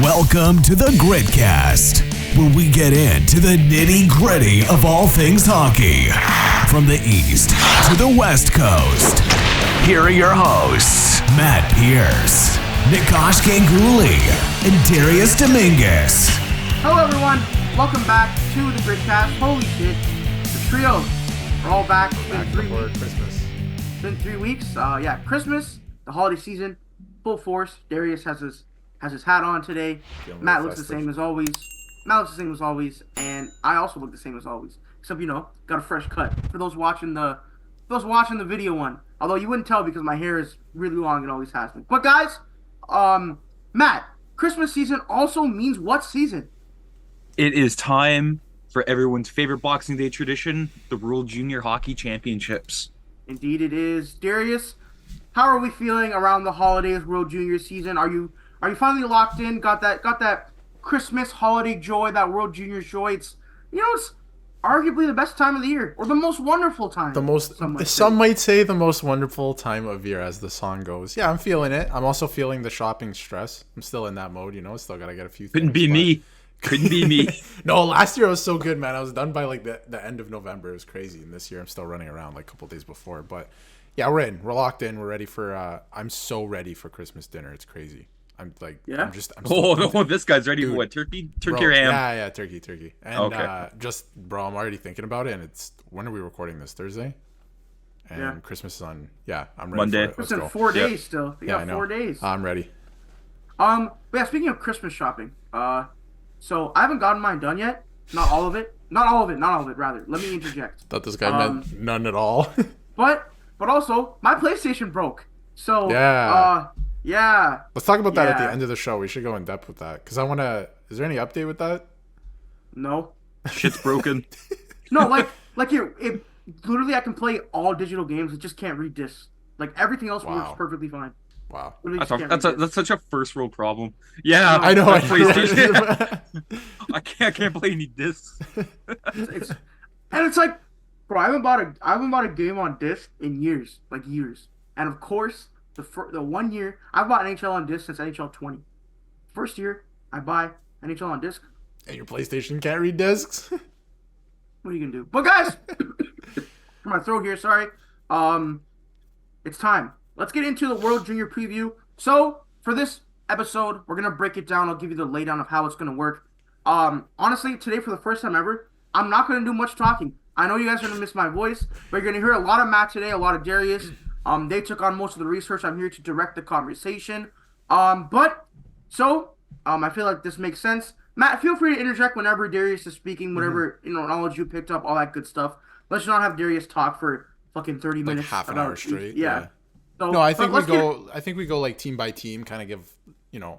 Welcome to the Gritcast, where we get into the nitty-gritty of all things hockey. From the East to the West Coast. Here are your hosts, Matt Pierce, Nikosh Ganguly, and Darius Dominguez. Hello everyone, welcome back to the Gritcast. Holy shit, the trio, we're all back. Back before Christmas. It's been 3 weeks. Christmas, the holiday season, full force. Darius has his hat on today. Matt looks the same as always. And I also look the same as always. Except, got a fresh cut. For those watching the video one. Although you wouldn't tell because my hair is really long and always has been. But guys, Matt, Christmas season also means what season? It is time for everyone's favorite Boxing Day tradition, the World Junior Hockey Championships. Indeed it is. Darius, how are we feeling around the holidays, World Junior season? Are you finally locked in? Got that Christmas holiday joy, that World Junior joy? It's arguably the best time of the year, or the most wonderful time. Some might say the most wonderful time of year, as the song goes. Yeah, I'm feeling it. I'm also feeling the shopping stress. I'm still in that mode, Still gotta get a few things. Couldn't be me. No, last year was so good, man. I was done by like the end of November. It was crazy. And this year I'm still running around like a couple days before. But yeah, we're in. We're locked in. We're ready for. I'm so ready for Christmas dinner. It's crazy. I'm like, yeah. This guy's ready for what? Turkey or ham? Yeah, turkey. And okay. Bro, I'm already thinking about it. And when are we recording this? Thursday? And Christmas is on. Yeah, I'm ready. Monday. For it. It's in 4 days still. You got 4 days. I'm ready. But yeah, speaking of Christmas shopping, so I haven't gotten mine done yet. Not all of it, rather. Let me interject. Thought this guy meant none at all. but also, my PlayStation broke. So, yeah. Let's talk about that at the end of the show. We should go in depth with that. Because is there any update with that? No. Shit's broken. No, like it literally I can play all digital games. It just can't read discs. Like everything else works perfectly fine. Wow. That's such a first world problem. Yeah, I know. PlayStation. I can't play any discs. It's like, bro, I haven't bought a game on disc in years. And of course, the 1 year I bought NHL on disc since NHL 20. First year I buy NHL on disc. And your PlayStation can't read discs? What are you gonna do? But guys, my throat here. Sorry. It's time. Let's get into the World Junior preview. So for this episode, we're gonna break it down. I'll give you the laydown of how it's gonna work. Honestly, today for the first time ever, I'm not gonna do much talking. I know you guys are gonna miss my voice, but you're gonna hear a lot of Matt today, a lot of Darius. They took on most of the research. I'm here to direct the conversation. I feel like this makes sense. Matt, feel free to interject whenever Darius is speaking, whatever knowledge you picked up, all that good stuff. Let's not have Darius talk for fucking 30 minutes. Half an hour straight. Yeah. So, no, I think we go like team by team, kind of give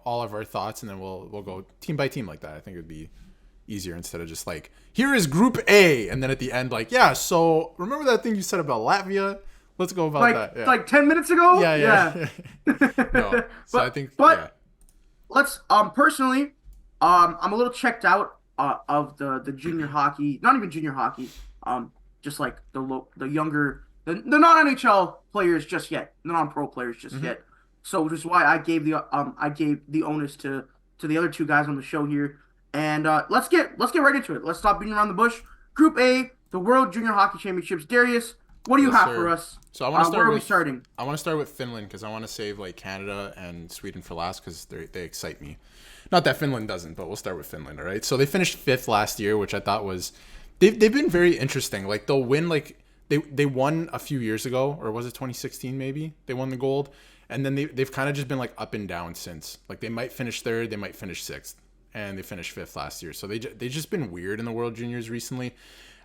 all of our thoughts, and then we'll go team by team like that. I think it would be easier instead of just like, here is Group A, and then at the end like, yeah. So remember that thing you said about Latvia? Let's go about that. Yeah. Like 10 minutes ago. Yeah. No, so I think. Let's personally, I'm a little checked out of the junior hockey, not even junior hockey, just like the younger. The non-NHL players just yet, the non-pro players just yet. So which is why I gave the onus to the other two guys on the show here. And let's get right into it. Let's stop beating around the bush. Group A, the World Junior Hockey Championships. Darius, what do you have for us? So I want to start. Where are we starting? I want to start with Finland because I want to save like Canada and Sweden for last because they excite me. Not that Finland doesn't, but we'll start with Finland. All right. So they finished 5th last year, which I thought was they've been very interesting. Like they'll win like. They won a few years ago, or was it 2016 maybe? They won the gold, and then they've kind of just been like up and down since. Like they might finish 3rd, they might finish 6th, and they finished 5th last year. So they just been weird in the World Juniors recently.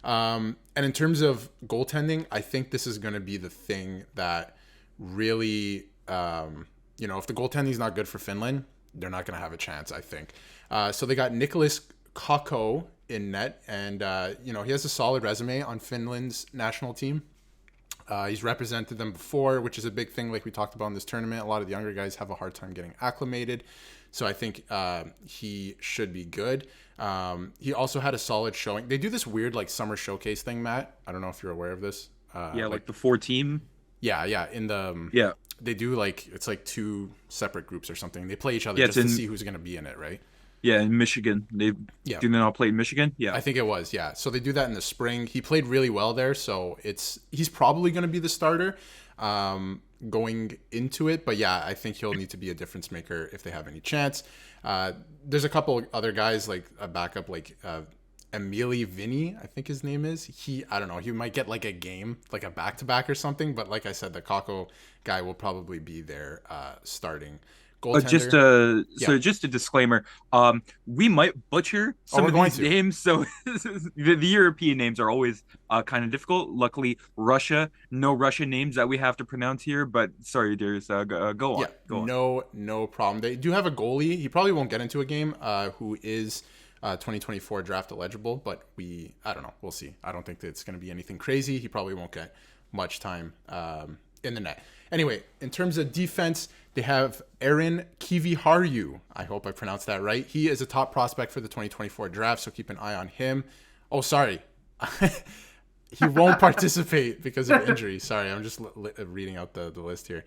And in terms of goaltending, I think this is going to be the thing that really, if the goaltending is not good for Finland, they're not going to have a chance, I think. So they got Nicholas Kakko in net, and he has a solid resume on Finland's national team. He's represented them before, which is a big thing like we talked about in this tournament. A lot of the younger guys have a hard time getting acclimated, so I think he should be good. He also had a solid showing. They do this weird like summer showcase thing, Matt. I don't know if you're aware of this. Like the 4-team. Yeah. In the Yeah. they do like it's like two separate groups or something. They play each other Yeah, just to see who's gonna be in it, right? Yeah, in Michigan. Yeah. Do they not play in Michigan? Yeah. I think it was, yeah. So they do that in the spring. He played really well there, so he's probably going to be the starter going into it. But yeah, I think he'll need to be a difference maker if they have any chance. There's a couple other guys like a backup, like Emili Vinny, I think his name is. I don't know, he might get like a game, like a back-to-back or something. But like I said, the Kako guy will probably be there starting. Goaltender. Just a disclaimer. We might butcher some of these names. So the European names are always kind of difficult. Luckily, Russia, no Russian names that we have to pronounce here. But sorry, Darius, go on. Yeah, no problem. They do have a goalie. He probably won't get into a game. Who is 2024 draft eligible? But I don't know. We'll see. I don't think that it's going to be anything crazy. He probably won't get much time in the net. Anyway, in terms of defense, they have Aaron Kiviharju. I hope I pronounced that right. He is a top prospect for the 2024 draft, so keep an eye on him. Oh, sorry. He won't participate because of injury. Sorry, I'm just reading out the list here.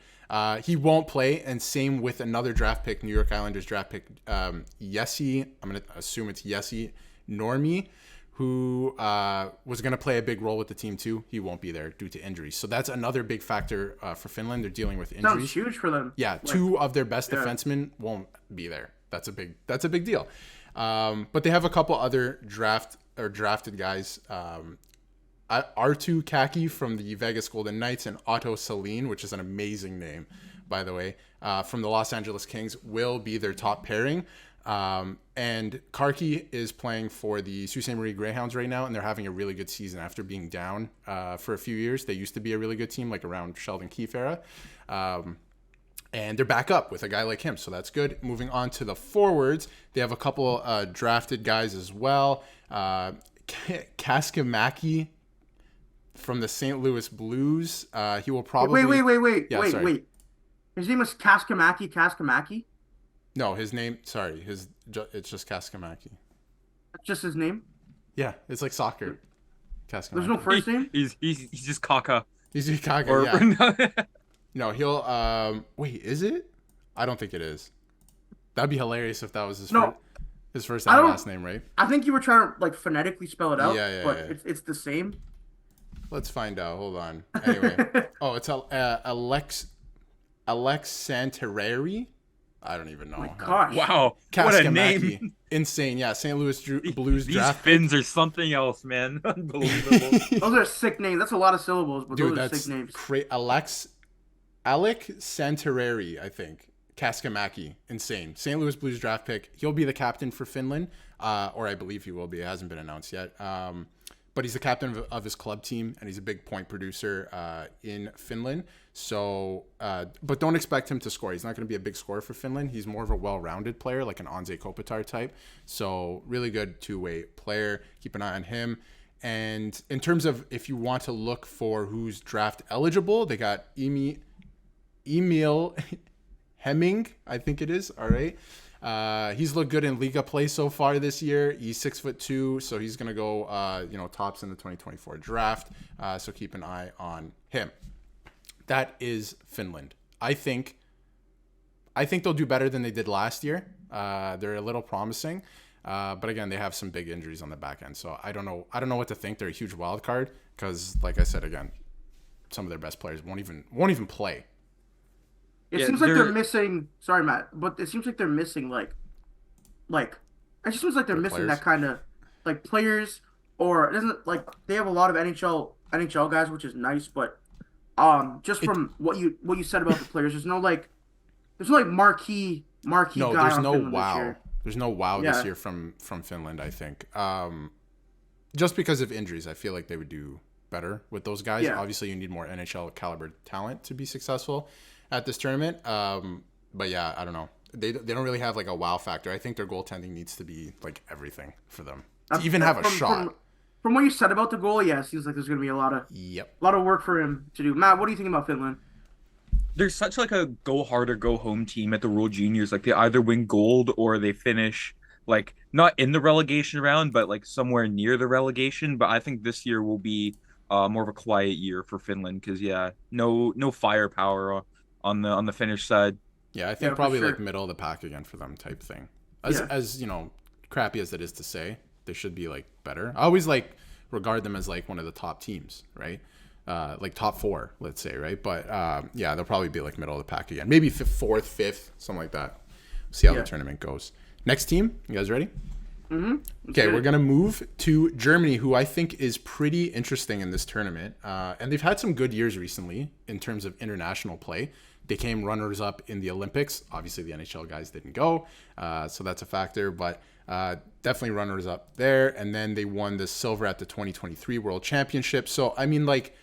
He won't play, and same with another draft pick, New York Islanders draft pick, Yessi. I'm going to assume it's Yessi Normie, who was going to play a big role with the team too. He won't be there due to injuries. So that's another big factor for Finland. They're dealing with injuries. Sounds huge for them. Yeah, two of their best defensemen won't be there. That's a big deal. But they have a couple other drafted guys. Artu Kaki from the Vegas Golden Knights and Otto Saline, which is an amazing name, by the way, from the Los Angeles Kings, will be their top pairing. And Karki is playing for the Sault Ste. Marie Greyhounds right now, and they're having a really good season after being down for a few years. They used to be a really good team, like around Sheldon Keefe era. And they're back up with a guy like him, so that's good. Moving on to the forwards, they have a couple drafted guys as well. Kaskamaki from the St. Louis Blues. He will probably... Wait. Yeah, wait. His name was Kaskamaki? No, his name... Sorry, it's just Kaskamaki. That's just his name? Yeah, it's like soccer. Kaskamaki. There's no first name? He's just Kaka. He's just Kaka, yeah. No, he'll... Wait, is it? I don't think it is. That'd be hilarious if that was his first and last name, right? I think you were trying to like phonetically spell it out, but yeah. It's the same. Let's find out. Hold on. Anyway. It's Alex Santarari. I don't even know. Oh my gosh. Wow. What a name. Insane. Yeah, St. Louis Blues draft. These Finns are something else, man. Unbelievable. Those are sick names. That's a lot of syllables, but those are sick names. Alec Santarari, I think. Kaskamaki. Insane. St. Louis Blues draft pick. He'll be the captain for Finland, or I believe he will be. It hasn't been announced yet. But he's the captain of his club team, and he's a big point producer in Finland. So, but don't expect him to score. He's not going to be a big scorer for Finland. He's more of a well-rounded player, like an Anze Kopitar type. So, really good two-way player. Keep an eye on him. And in terms of if you want to look for who's draft eligible, they got Emil Hemming, I think it is. All right. He's looked good in Liga play so far this year. He's 6'2", so he's gonna go, tops in the 2024 draft. So keep an eye on him. That is Finland. I think they'll do better than they did last year. They're a little promising, but again, they have some big injuries on the back end. So I don't know what to think. They're a huge wild card because, like I said again, some of their best players won't even play. It seems like they're missing. Sorry, Matt, but it seems like they're missing like. It just seems like they're missing that kind of like players, or it doesn't like they have a lot of NHL guys, which is nice, but from what you said about the players, there's no marquee guy. No, there's no Finland wow. There's no wow this year from Finland. I think just because of injuries, I feel like they would do better with those guys. Yeah. Obviously, you need more NHL caliber talent to be successful at this tournament. But yeah, I don't know. They don't really have like a wow factor. I think their goaltending needs to be like everything for them to even have a shot. From what you said about the goal, yeah, it seems like there's going to be a lot of work for him to do. Matt, what do you think about Finland? They're such like a go hard or go home team at the World Juniors. Like they either win gold or they finish like not in the relegation round, but like somewhere near the relegation. But I think this year will be more of a quiet year for Finland because no firepower on the Finnish side. Yeah, I think for probably sure. like middle of the pack again for them type thing. Yeah. As you know, crappy as it is to say, they should be like better. I always like regard them as like one of the top teams, right? Like top 4, let's say, right? But yeah, they'll probably be like middle of the pack again. Maybe 4th, 5th, something like that. See how the tournament goes. Next team, you guys ready? Mm-hmm. Okay, we're gonna move to Germany, who I think is pretty interesting in this tournament, and they've had some good years recently in terms of international play. They came runners up in the Olympics. Obviously, the NHL guys didn't go, so that's a factor, but definitely runners up there. And then they won the silver at the 2023 World Championship. So, I mean, like,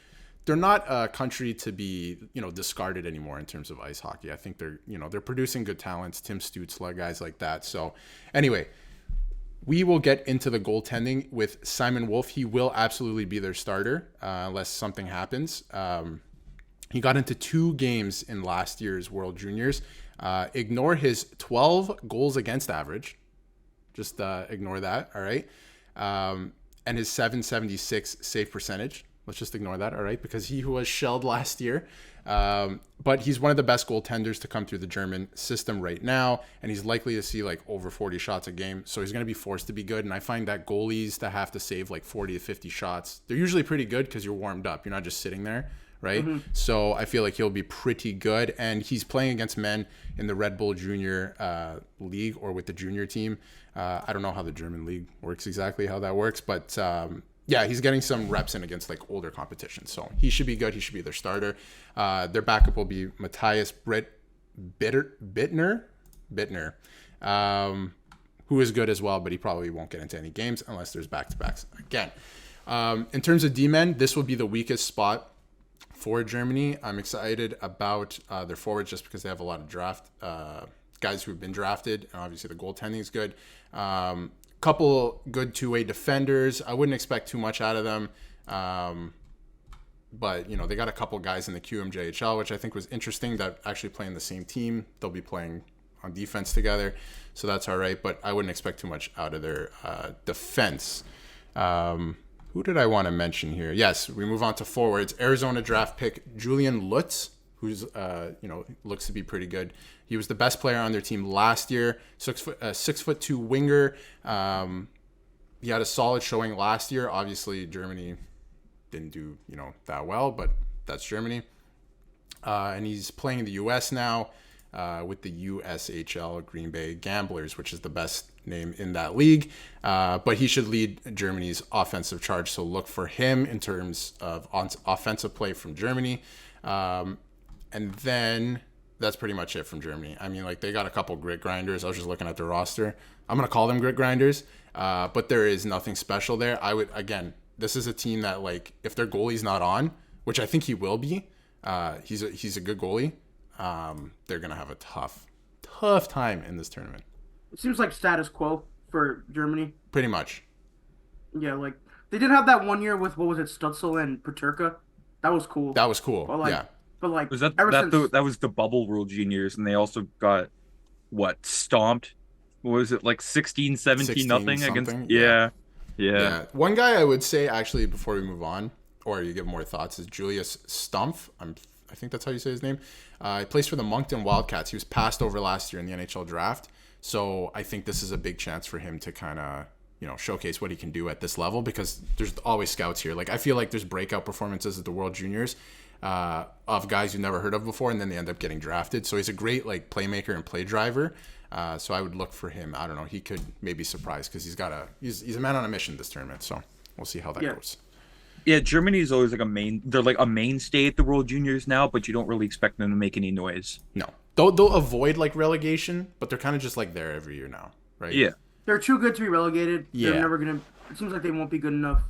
they're not a country to be, discarded anymore in terms of ice hockey. I think they're producing good talents, Tim Stützle, guys like that. So, anyway, we will get into the goaltending with Simon Wolf. He will absolutely be their starter unless something happens. He got into 2 games in last year's World Juniors. Ignore his 12 goals against average. Just ignore that, all right? And his .776 save percentage. Let's just ignore that, all right? Because he was shelled last year. But he's one of the best goaltenders to come through the German system right now. And he's likely to see like over 40 shots a game. So he's going to be forced to be good. And I find that goalies that have to save like 40 to 50 shots, they're usually pretty good because you're warmed up. You're not just sitting there. Right. Mm-hmm. So I feel like he'll be pretty good. And he's playing against men in the Red Bull Junior League or with the junior team. I don't know how the German league works exactly, how that works. But yeah, he's getting some reps in against like older competition. So he should be good. He should be their starter. Their backup will be Matthias Bittner, who is good as well, but he probably won't get into any games unless there's back-to-backs again. In terms of D-men, this will be the weakest spot for Germany. I'm excited about their forwards just because they have a lot of draft guys who've been drafted. And obviously, the goaltending is good. Couple good two-way defenders. I wouldn't expect too much out of them. But, they got a couple guys in the QMJHL, which I think was interesting that actually play in the same team. They'll be playing on defense together. So that's all right. But I wouldn't expect too much out of their defense. Who did I want to mention here? Yes, we move on to forwards. Arizona draft pick Julian Lutz, who's looks to be pretty good. He was the best player on their team last year. 6'2" winger. He had a solid showing last year. Obviously, Germany didn't do that well, but that's Germany. And he's playing in the U.S. now with the USHL Green Bay Gamblers, which is the best name in that league. But he should lead Germany's offensive charge, so look for him in terms of offensive play from Germany. And then that's pretty much it from Germany. I mean, like, they got a couple grit grinders. I was just looking at their roster. I'm going to call them grit grinders, but there is nothing special there. This is a team that, like, if their goalie's not on, which I think he will be, he's a good goalie, they're going to have a tough time in this tournament. It seems like status quo for Germany. Pretty much. Yeah, like, they did have that one year with, what was it, Stutzel and Peterka. That was cool. But, like, yeah. But, like, was that was the Bubble World Juniors, and they also got, stomped? What was it, like 16, 17 nothing against? Yeah. One guy I would say, actually, before we move on, or you give more thoughts, is Julius Stumpf. I think that's how you say his name. He plays for the Moncton Wildcats. He was passed over last year in the NHL draft. So I think this is a big chance for him to kind of, showcase what he can do at this level, because there's always scouts here. Like, I feel like there's breakout performances at the World Juniors of guys you've never heard of before, and then they end up getting drafted. So he's a great, like, playmaker and play driver. So I would look for him. I don't know. He could maybe surprise because he's a man on a mission this tournament. So we'll see how that goes. Yeah, Germany is always like they're like a mainstay at the World Juniors now, but you don't really expect them to make any noise. No. They'll avoid like relegation, but they're kind of just like there every year now, right? Yeah. They're too good to be relegated. Yeah. They're never going to... It seems like they won't be good enough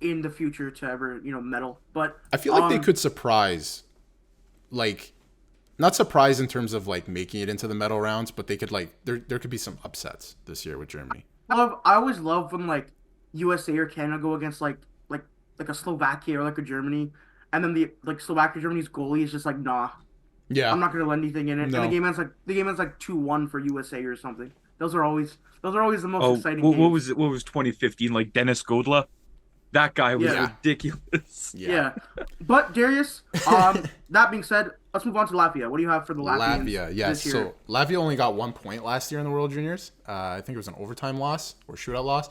in the future to ever, medal. But I feel like they could surprise, like, not surprise in terms of like making it into the medal rounds, but they could like there could be some upsets this year with Germany. I always love when like USA or Canada go against like a Slovakia or like a Germany, and then the like Slovakia Germany's goalie is just like, nah. Yeah. I'm not gonna let anything in it. No. And the game ends like 2-1 for USA or something. Those are always the most exciting games. What was 2015? Like Dennis Godla? That guy was Yeah. ridiculous. Yeah. But Darius, that being said, let's move on to Latvia. What do you have for the Latvians this year? So Latvia only got 1 point last year in the World Juniors. I think it was an overtime loss or shootout loss.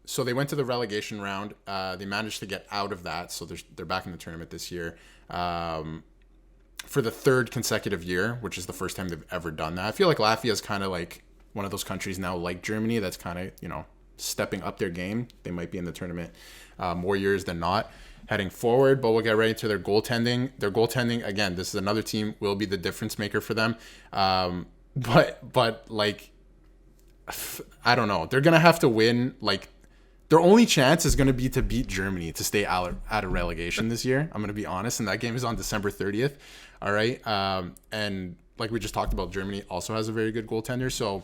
So they went to the relegation round. They managed to get out of that, so they're back in the tournament this year for the third consecutive year, which is the first time they've ever done that. I feel like Latvia is kind of like one of those countries now, like Germany, that's kind of, stepping up their game. They might be in the tournament more years than not heading forward, but we'll get right into their goaltending. Their goaltending, again, this is another team, will be the difference maker for them. But like, I don't know. They're going to have to win. Like, their only chance is going to be to beat Germany to stay out of relegation this year. I'm going to be honest. And that game is on December 30th. All right. And like we just talked about, Germany also has a very good goaltender. So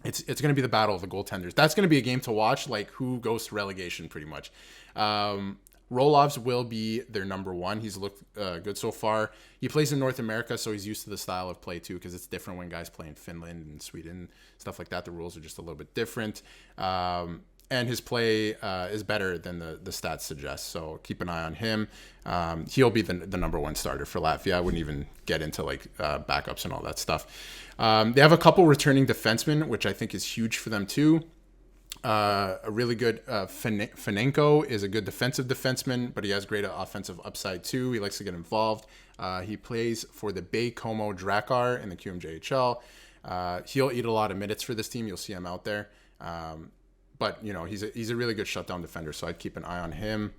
it's going to be the battle of the goaltenders. That's going to be a game to watch, like who goes to relegation pretty much. Rolovs will be their number one. He's looked good so far. He plays in North America, so he's used to the style of play too, because it's different when guys play in Finland and Sweden, stuff like that. The rules are just a little bit different. And his play is better than the stats suggest, so keep an eye on him. He'll be the number one starter for Latvia. I wouldn't even get into like backups and all that stuff. They have a couple returning defensemen, which I think is huge for them too. A really good Fanenko is a good defensive defenseman, but he has great offensive upside too. He likes to get involved. He plays for the Bay Como Drakkar in the QMJHL. He'll eat a lot of minutes for this team. You'll see him out there. But he's a really good shutdown defender, so I'd keep an eye on him.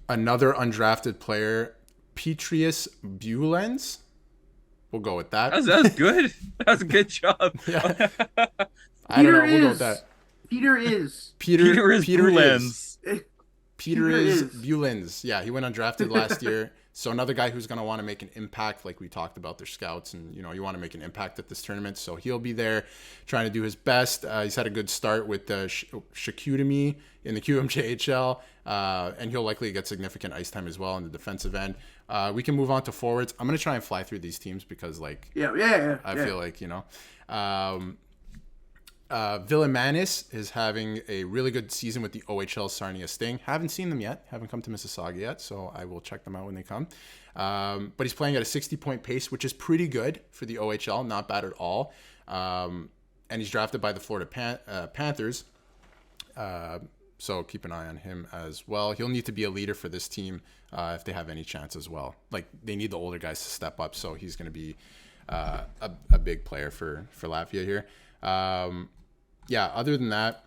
Another undrafted player, Petrius Bulens. We'll go with that. That's good. That's a good job. Yeah. I don't know. We'll go with that. Peter is Bulens. Peter is Bulens. Yeah, he went undrafted last year. So another guy who's going to want to make an impact, like we talked about their scouts, and you want to make an impact at this tournament. So he'll be there trying to do his best. He's had a good start with Shakutami in the QMJHL, and he'll likely get significant ice time as well on the defensive end. We can move on to forwards. I'm going to try and fly through these teams because, like, I feel like, Vilimanis is having a really good season with the OHL Sarnia Sting. Haven't seen them yet. Haven't come to Mississauga yet, so I will check them out when they come. But he's playing at a 60-point pace, which is pretty good for the OHL. Not bad at all. And he's drafted by the Florida Panthers. So keep an eye on him as well. He'll need to be a leader for this team if they have any chance as well. Like, they need the older guys to step up, so he's going to be a big player for Latvia here. Other than that,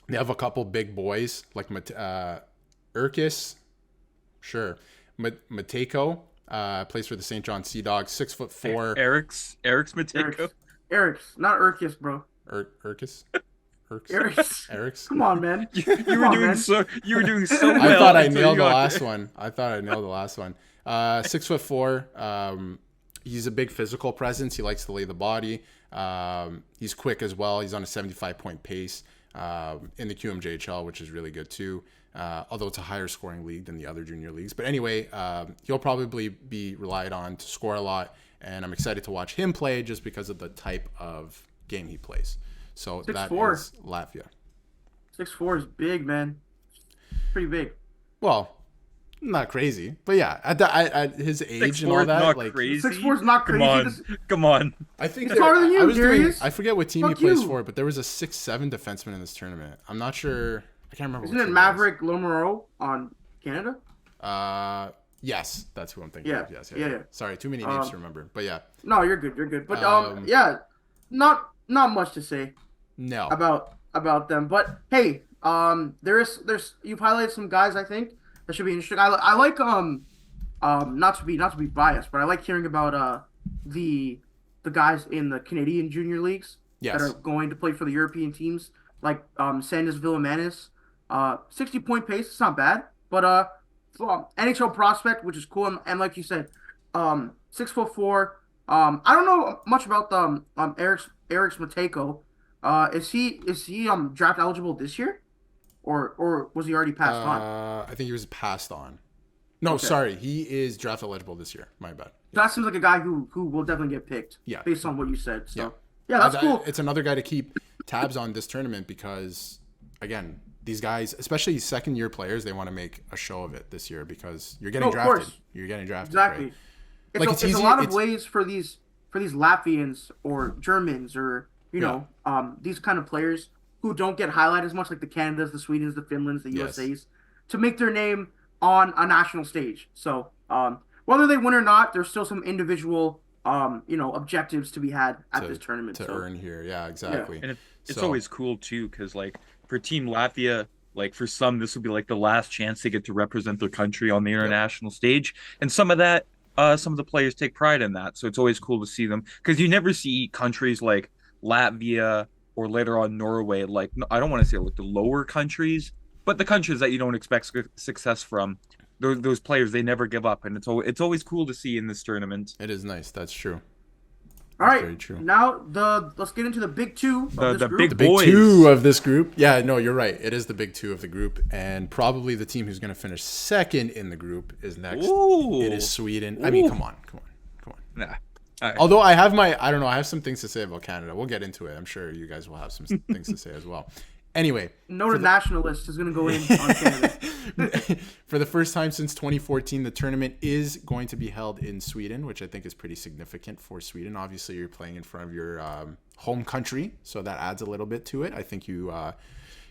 they have a couple big boys like Urkis, sure. Mateko plays for the St. John Sea Dogs, 6'4". Eric's Mateko. Eric's, not Urkis, bro. Urkis. Eric's. Come on, man. You were doing so well. I thought I nailed the last one. 6'4". He's a big physical presence. He likes to lay the body. He's quick as well. He's on a 75-point pace in the QMJHL, which is really good too. Although it's a higher scoring league than the other junior leagues. But anyway, he'll probably be relied on to score a lot. And I'm excited to watch him play just because of the type of game he plays. So 6'4". That is Latvia. 6'4" is big, man. Pretty big. Well, not crazy, but yeah, at his age and all that, not like crazy. 6'4" is not crazy. Come on. I think it's harder than you, Darius. I forget what team he plays for, but there was a 6'7" defenseman in this tournament. I'm not sure. I can't remember. Isn't it Maverick Lomoreau on Canada? Yes, that's who I'm thinking of. Yes. Sorry, too many names to remember, but yeah. No, you're good. But not much to say. No. About them, but hey, there's you've highlighted some guys I think that should be interesting. I like not to be biased, but I like hearing about the guys in the Canadian junior leagues that are going to play for the European teams, like Sandis Vilimanis. 60-point pace, it's not bad, but NHL prospect, which is cool, and like you said, 6'4". I don't know much about the Eric's Mateko. Is he draft eligible this year, or was he already passed on? I think he was passed on. No, okay. Sorry, he is draft eligible this year. My bad. That seems like a guy who will definitely get picked. Yeah. Based on what you said. So yeah, that's cool. It's another guy to keep tabs on this tournament because again, these guys, especially second-year players, they want to make a show of it this year because you're getting drafted. You're getting drafted. Exactly. Right? It's a lot of ways for these Latvians or Germans or these kind of players who don't get highlighted as much, like the Canadas, the Swedens, the Finlands, the USAs, to make their name on a national stage. So whether they win or not, there's still some individual objectives to be had at this tournament to earn here. Yeah, exactly. And it's always cool too, because like for Team Latvia, like for some, this will be like the last chance they get to represent their country on the international stage, and some of the players take pride in that. So it's always cool to see them, because you never see countries like Latvia or later on Norway, like I don't want to say like the lower countries, but the countries that you don't expect success from. Those players, they never give up, and it's always cool to see in this tournament. It is nice. That's true. All right, very true. Now let's get into the big two of this group. The big two of this group. Yeah, no, you're right. It is the big two of the group, and probably the team who's going to finish second in the group is next. Ooh. It is Sweden. Ooh. I mean, come on. Nah. Right. Although I have some things to say about Canada. We'll get into it. I'm sure you guys will have some things to say as well. Anyway, nationalist is going to go in on Canada. For the first time since 2014, the tournament is going to be held in Sweden, which I think is pretty significant for Sweden. Obviously, you're playing in front of your home country, so that adds a little bit to it. I think a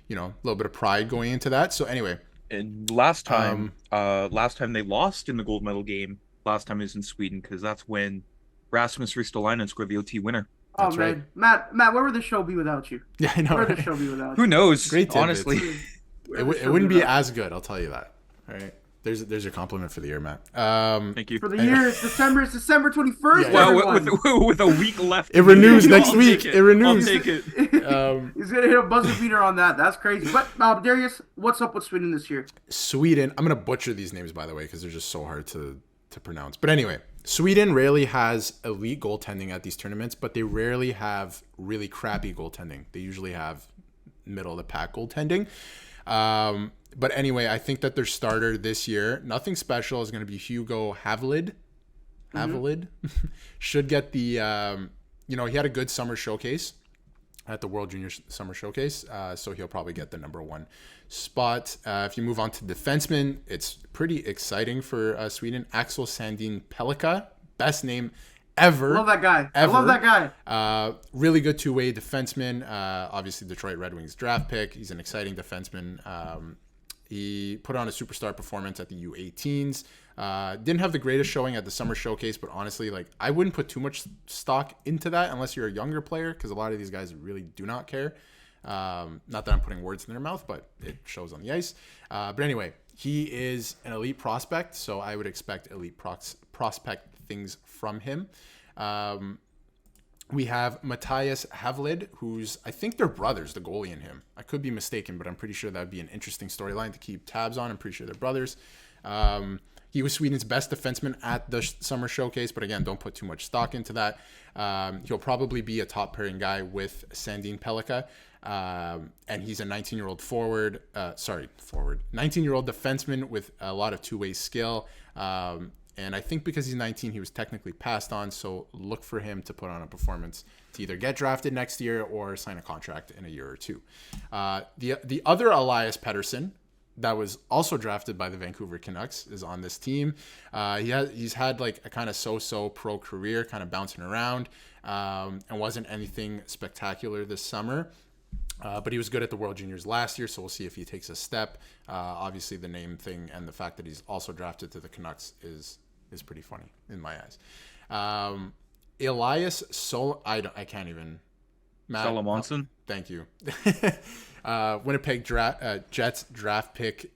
little bit of pride going into that. So anyway, and last time they lost in the gold medal game. Last time it was in Sweden, because that's when Rasmus Ristolainen scored the OT winner. Oh, that's man, right. Matt, where would the show be without you? Yeah, I know. Where would the show be without you? Who knows? Great honestly. It wouldn't be as good, I'll tell you that. All right. There's your compliment for the year, Matt. Thank you. For the year, it's December 21st. Yeah. Well, with a week left. It renews next week. It renews. I'll take it. He's going to hit a buzzer beater on that. That's crazy. But, Darius, what's up with Sweden this year? Sweden, I'm going to butcher these names, by the way, because they're just so hard to pronounce. But anyway, Sweden rarely has elite goaltending at these tournaments, but they rarely have really crappy goaltending. They usually have middle of the pack goaltending. But anyway, I think that their starter this year, nothing special, is going to be Hugo Havelid. Havelid should get the, he had a good summer showcase at the World Junior Summer Showcase, so he'll probably get the number one spot. If you move on to defensemen, it's pretty exciting for Sweden. Axel Sandin Pellikka, best name ever. Love that guy. Ever. I love that guy. Really good two-way defenseman. Obviously, Detroit Red Wings draft pick. He's an exciting defenseman. He put on a superstar performance at the U18s. Didn't have the greatest showing at the summer showcase, but honestly, I wouldn't put too much stock into that unless you're a younger player, because a lot of these guys really do not care. Not that I'm putting words in their mouth, but it shows on the ice. But anyway, he is an elite prospect, so I would expect elite prospect things from him. We have Matthias Havlid, who's, I think they're brothers, the goalie and him. I could be mistaken, but I'm pretty sure that would be an interesting storyline to keep tabs on. I'm pretty sure they're brothers. He was Sweden's best defenseman at the summer showcase, but again, don't put too much stock into that. He'll probably be a top pairing guy with Sandin Pellikka. And he's a 19-year-old 19-year-old defenseman with a lot of two-way skill. And I think because he's 19, he was technically passed on. So look for him to put on a performance to either get drafted next year or sign a contract in a year or two. The other Elias Pettersson that was also drafted by the Vancouver Canucks is on this team. He's had a kind of so-so pro career, kind of bouncing around, and wasn't anything spectacular this summer. But he was good at the World Juniors last year, so we'll see if he takes a step. Obviously, the name thing and the fact that he's also drafted to the Canucks is pretty funny in my eyes. Elias I can't even. Solomonson? Thank you. Winnipeg Jets draft pick.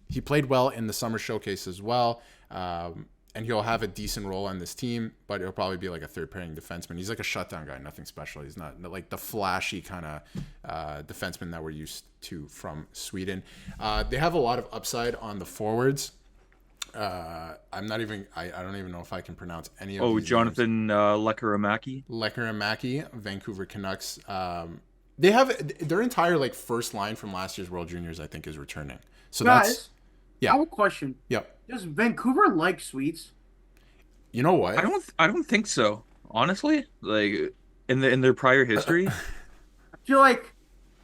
He played well in the summer showcase as well. And he'll have a decent role on this team, but it'll probably be like a third pairing defenseman. He's like a shutdown guy, nothing special. He's not like the flashy kind of defenseman that we're used to from Sweden. They have a lot of upside on the forwards. I don't even know if I can pronounce any of these Jonathan Lekkerimaki. Lekkerimaki, Vancouver Canucks. They have their entire first line from last year's World Juniors, I think, is returning. So guys, yeah. I have a question. Yep. Does Vancouver like Swedes? You know what? I don't think so. Honestly, in their prior history. I feel like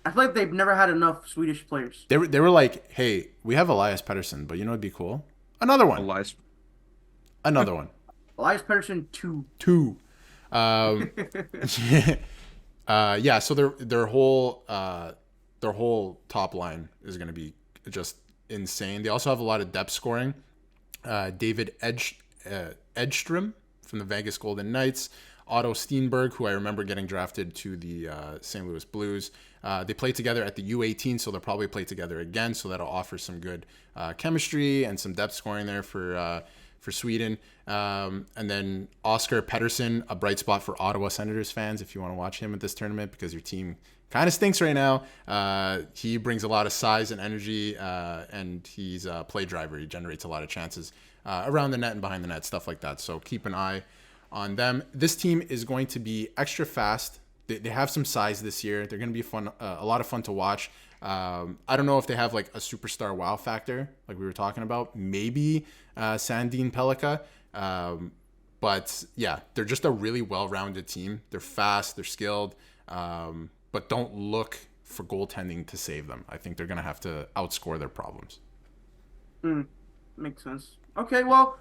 I feel like they've never had enough Swedish players. They were like, hey, we have Elias Pettersson, but you know what'd be cool? Another one. Elias. Another one. Elias Pettersson 2. Two. Um, yeah. So their whole top line is going to be just insane. They also have a lot of depth scoring. David Edstrom from the Vegas Golden Knights. Otto Steenberg, who I remember getting drafted to the St. Louis Blues. They played together at the U18, so they'll probably play together again. So that'll offer some good chemistry and some depth scoring there for Sweden. And then Oscar Pettersson, a bright spot for Ottawa Senators fans if you want to watch him at this tournament because your team kind of stinks right now. He brings a lot of size and energy, and he's a play driver. He generates a lot of chances around the net and behind the net, stuff like that. So keep an eye on them. This team is going to be extra fast. They have some size this year. They're going to be a lot of fun to watch. I don't know if they have like a superstar wow factor, like we were talking about. Maybe Sandin Pellikka. But yeah, they're just a really well-rounded team. They're fast, they're skilled, but don't look for goaltending to save them. I think they're going to have to outscore their problems. Makes sense. Okay, well,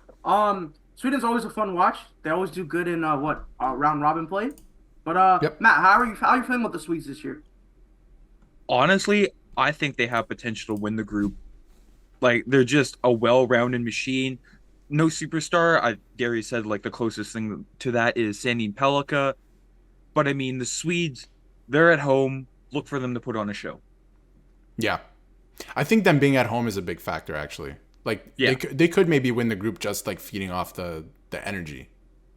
Sweden's always a fun watch. They always do good in round robin play. But Yep. Matt, how are you feeling with the Swedes this year? Honestly, I think they have potential to win the group. Like, they're just a well-rounded machine. No superstar. Gary said like the closest thing to that is Sandin Pellikka. But I mean, the Swedes, they're at home. Look for them to put on a show. Yeah. I think them being at home is a big factor, actually. Like, Yeah. they could maybe win the group just like feeding off the energy.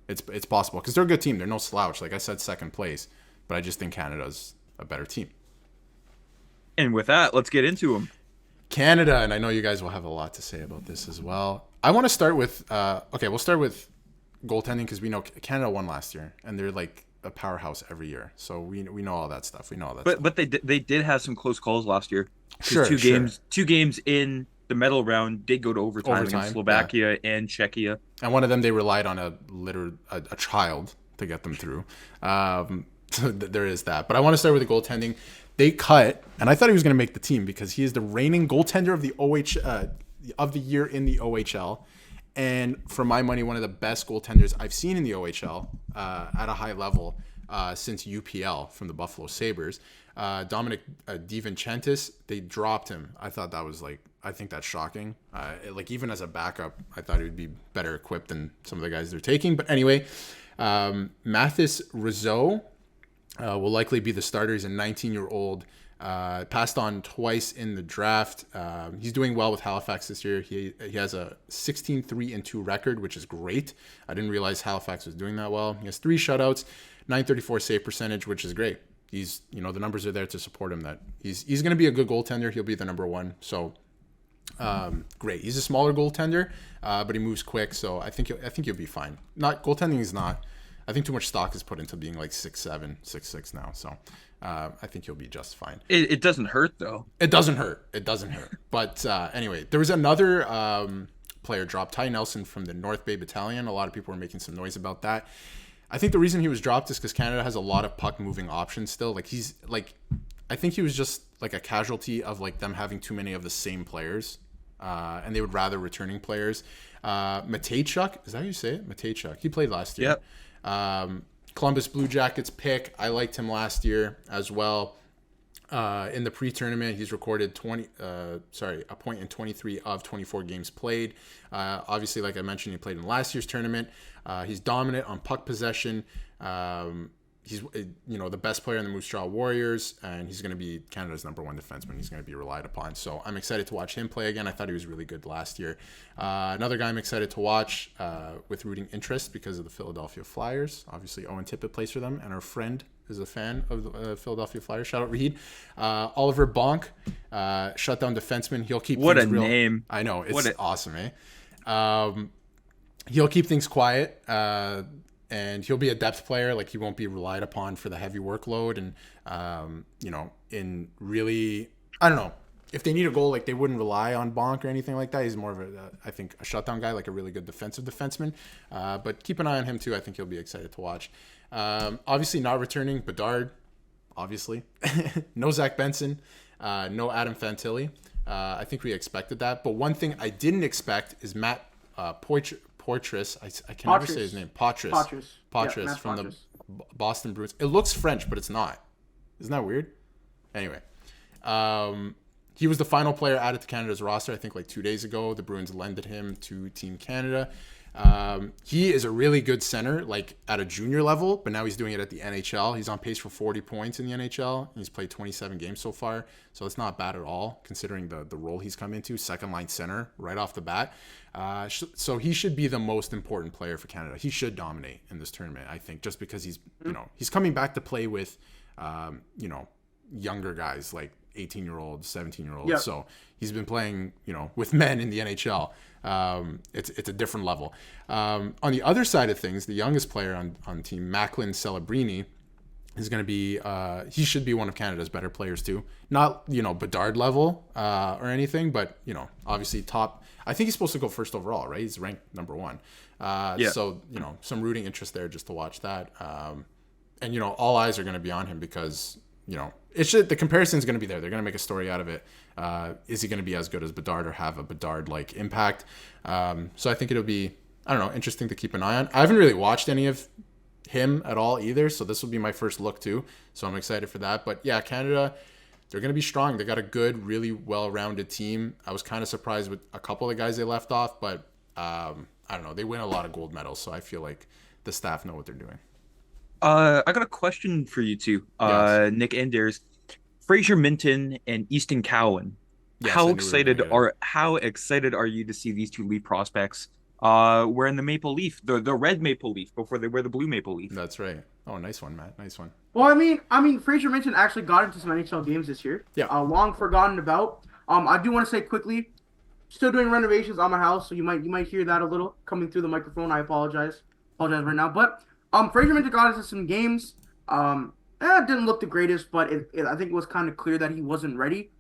It's possible because they're a good team. They're no slouch. Like I said, second place. But I just think Canada's a better team. And with that, let's get into them. Canada, and I know you guys will have a lot to say about this as well. I want to start with, we'll start with goaltending because we know Canada won last year, and they're like a powerhouse every year. So we know all that stuff. We know all that stuff. But they did have some close calls last year. Sure, Two games in the medal round did go to overtime against Slovakia and Czechia. And one of them they relied on a child to get them through. So there is that. But I want to start with the goaltending. They cut, and I thought he was going to make the team because he is the reigning goaltender of the of the year in the OHL, and for my money, one of the best goaltenders I've seen in the OHL at a high level since UPL from the Buffalo Sabres. Dominic DiVincentis, they dropped him. I think that's shocking. Like even as a backup, I thought he would be better equipped than some of the guys they're taking. But anyway, Mathis Rizzo will likely be the starter. He's a 19-year-old. Passed on twice in the draft. He's doing well with Halifax this year. He has a 16-3-2 record, which is great. I didn't realize Halifax was doing that well. He has 3 shutouts, .934 save percentage, which is great. He's, the numbers are there to support him. That he's going to be a good goaltender. He'll be the number one. So great. He's a smaller goaltender, but he moves quick. So I think he'll be fine. Goaltending is not. I think too much stock is put into being like 6'7", 6'6" now. So I think he'll be just fine. It doesn't hurt though. It doesn't hurt. But anyway, there was another player dropped, Ty Nelson from the North Bay Battalion. A lot of people were making some noise about that. I think the reason he was dropped is because Canada has a lot of puck moving options still. I think he was just like a casualty of like them having too many of the same players, and they would rather returning players. Matejchuk, is that how you say it? Matejchuk. He played last year. Yep. Columbus Blue Jackets pick. I liked him last year as well. In the pre-tournament, he's recorded a point in 23 of 24 games played. Obviously, like I mentioned, he played in last year's tournament. He's dominant on puck possession. He's the best player in the Moose Jaw Warriors, and he's going to be Canada's number one defenseman. He's going to be relied upon. So I'm excited to watch him play again. I thought he was really good last year. Another guy I'm excited to watch with rooting interest because of the Philadelphia Flyers. Obviously, Owen Tippett plays for them, and our friend is a fan of the Philadelphia Flyers. Shout out Reed. Oliver Bonk, shutdown defenseman. He'll keep what things a real. name. I know, it's awesome, eh? He'll keep things quiet. And he'll be a depth player. Like, he won't be relied upon for the heavy workload. And, in really, I don't know. If they need a goal, like, they wouldn't rely on Bonk or anything like that. He's more of I think, a shutdown guy, like a really good defensive defenseman. But keep an eye on him, too. I think you'll be excited to watch. Obviously, not returning, Bedard. obviously. No Zach Benson, no Adam Fantilli. I think we expected that. But one thing I didn't expect is Matt Poitras. I can never say his name. Poitras Yeah, from Poitras. the Boston Bruins. It looks French, but it's not. Isn't that weird? Anyway, he was the final player added to Canada's roster, I think, like 2 days ago. The Bruins lended him to Team Canada. He is a really good center, like at a junior level, but now he's doing it at the NHL. He's on pace for 40 points in the NHL. He's played 27 games so far, so it's not bad at all considering the role he's come into, second line center right off the bat. So he should be the most important player for Canada. He should dominate in this tournament, I think, just because he's coming back to play with younger guys like 18-year-olds, 17-year-olds. Yep. So he's been playing, with men in the NHL. It's a different level. On the other side of things, the youngest player on team, Macklin Celebrini, is going to be, he should be one of Canada's better players too. Not, Bedard level or anything, but, obviously top. I think he's supposed to go first overall, right? He's ranked number 1. So, some rooting interest there just to watch that. And, all eyes are going to be on him because, the comparison is going to be there. They're going to make a story out of it. Is he going to be as good as Bedard or have a Bedard-like impact? So I think it'll be, interesting to keep an eye on. I haven't really watched any of him at all either, so this will be my first look too. So I'm excited for that. But yeah, Canada, they're going to be strong. They got a good, really well-rounded team. I was kind of surprised with a couple of the guys they left off, but I don't know. They win a lot of gold medals, so I feel like the staff know what they're doing. I got a question for you two, Yes. Nick and Darius. Fraser Minton and Easton Cowan. Yes, I How knew we were excited gonna get it. how excited are you to see these two lead prospects wearing the maple leaf, the red maple leaf before they wear the blue maple leaf? That's right. Oh, nice one, Matt. Nice one. Well, I mean, Fraser Minton actually got into some NHL games this year. Yeah. Long forgotten about. I do want to say quickly, still doing renovations on my house, so you might hear that a little coming through the microphone. I apologize right now. But Fraser Minton got into some games. It didn't look the greatest, but I think it was kind of clear that he wasn't ready.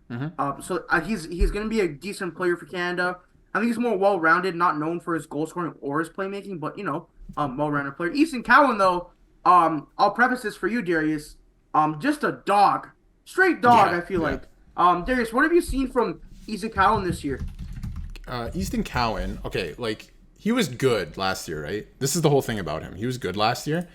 Mm-hmm. So he's going to be a decent player for Canada. I think he's more well-rounded, not known for his goal scoring or his playmaking, but well-rounded player. Easton Cowan, though, I'll preface this for you, Darius. Just a dog, straight dog. Yeah, I feel yeah. like. Darius, what have you seen from Easton Cowan this year? Easton Cowan, okay, like he was good last year, right? This is the whole thing about him. He was good last year.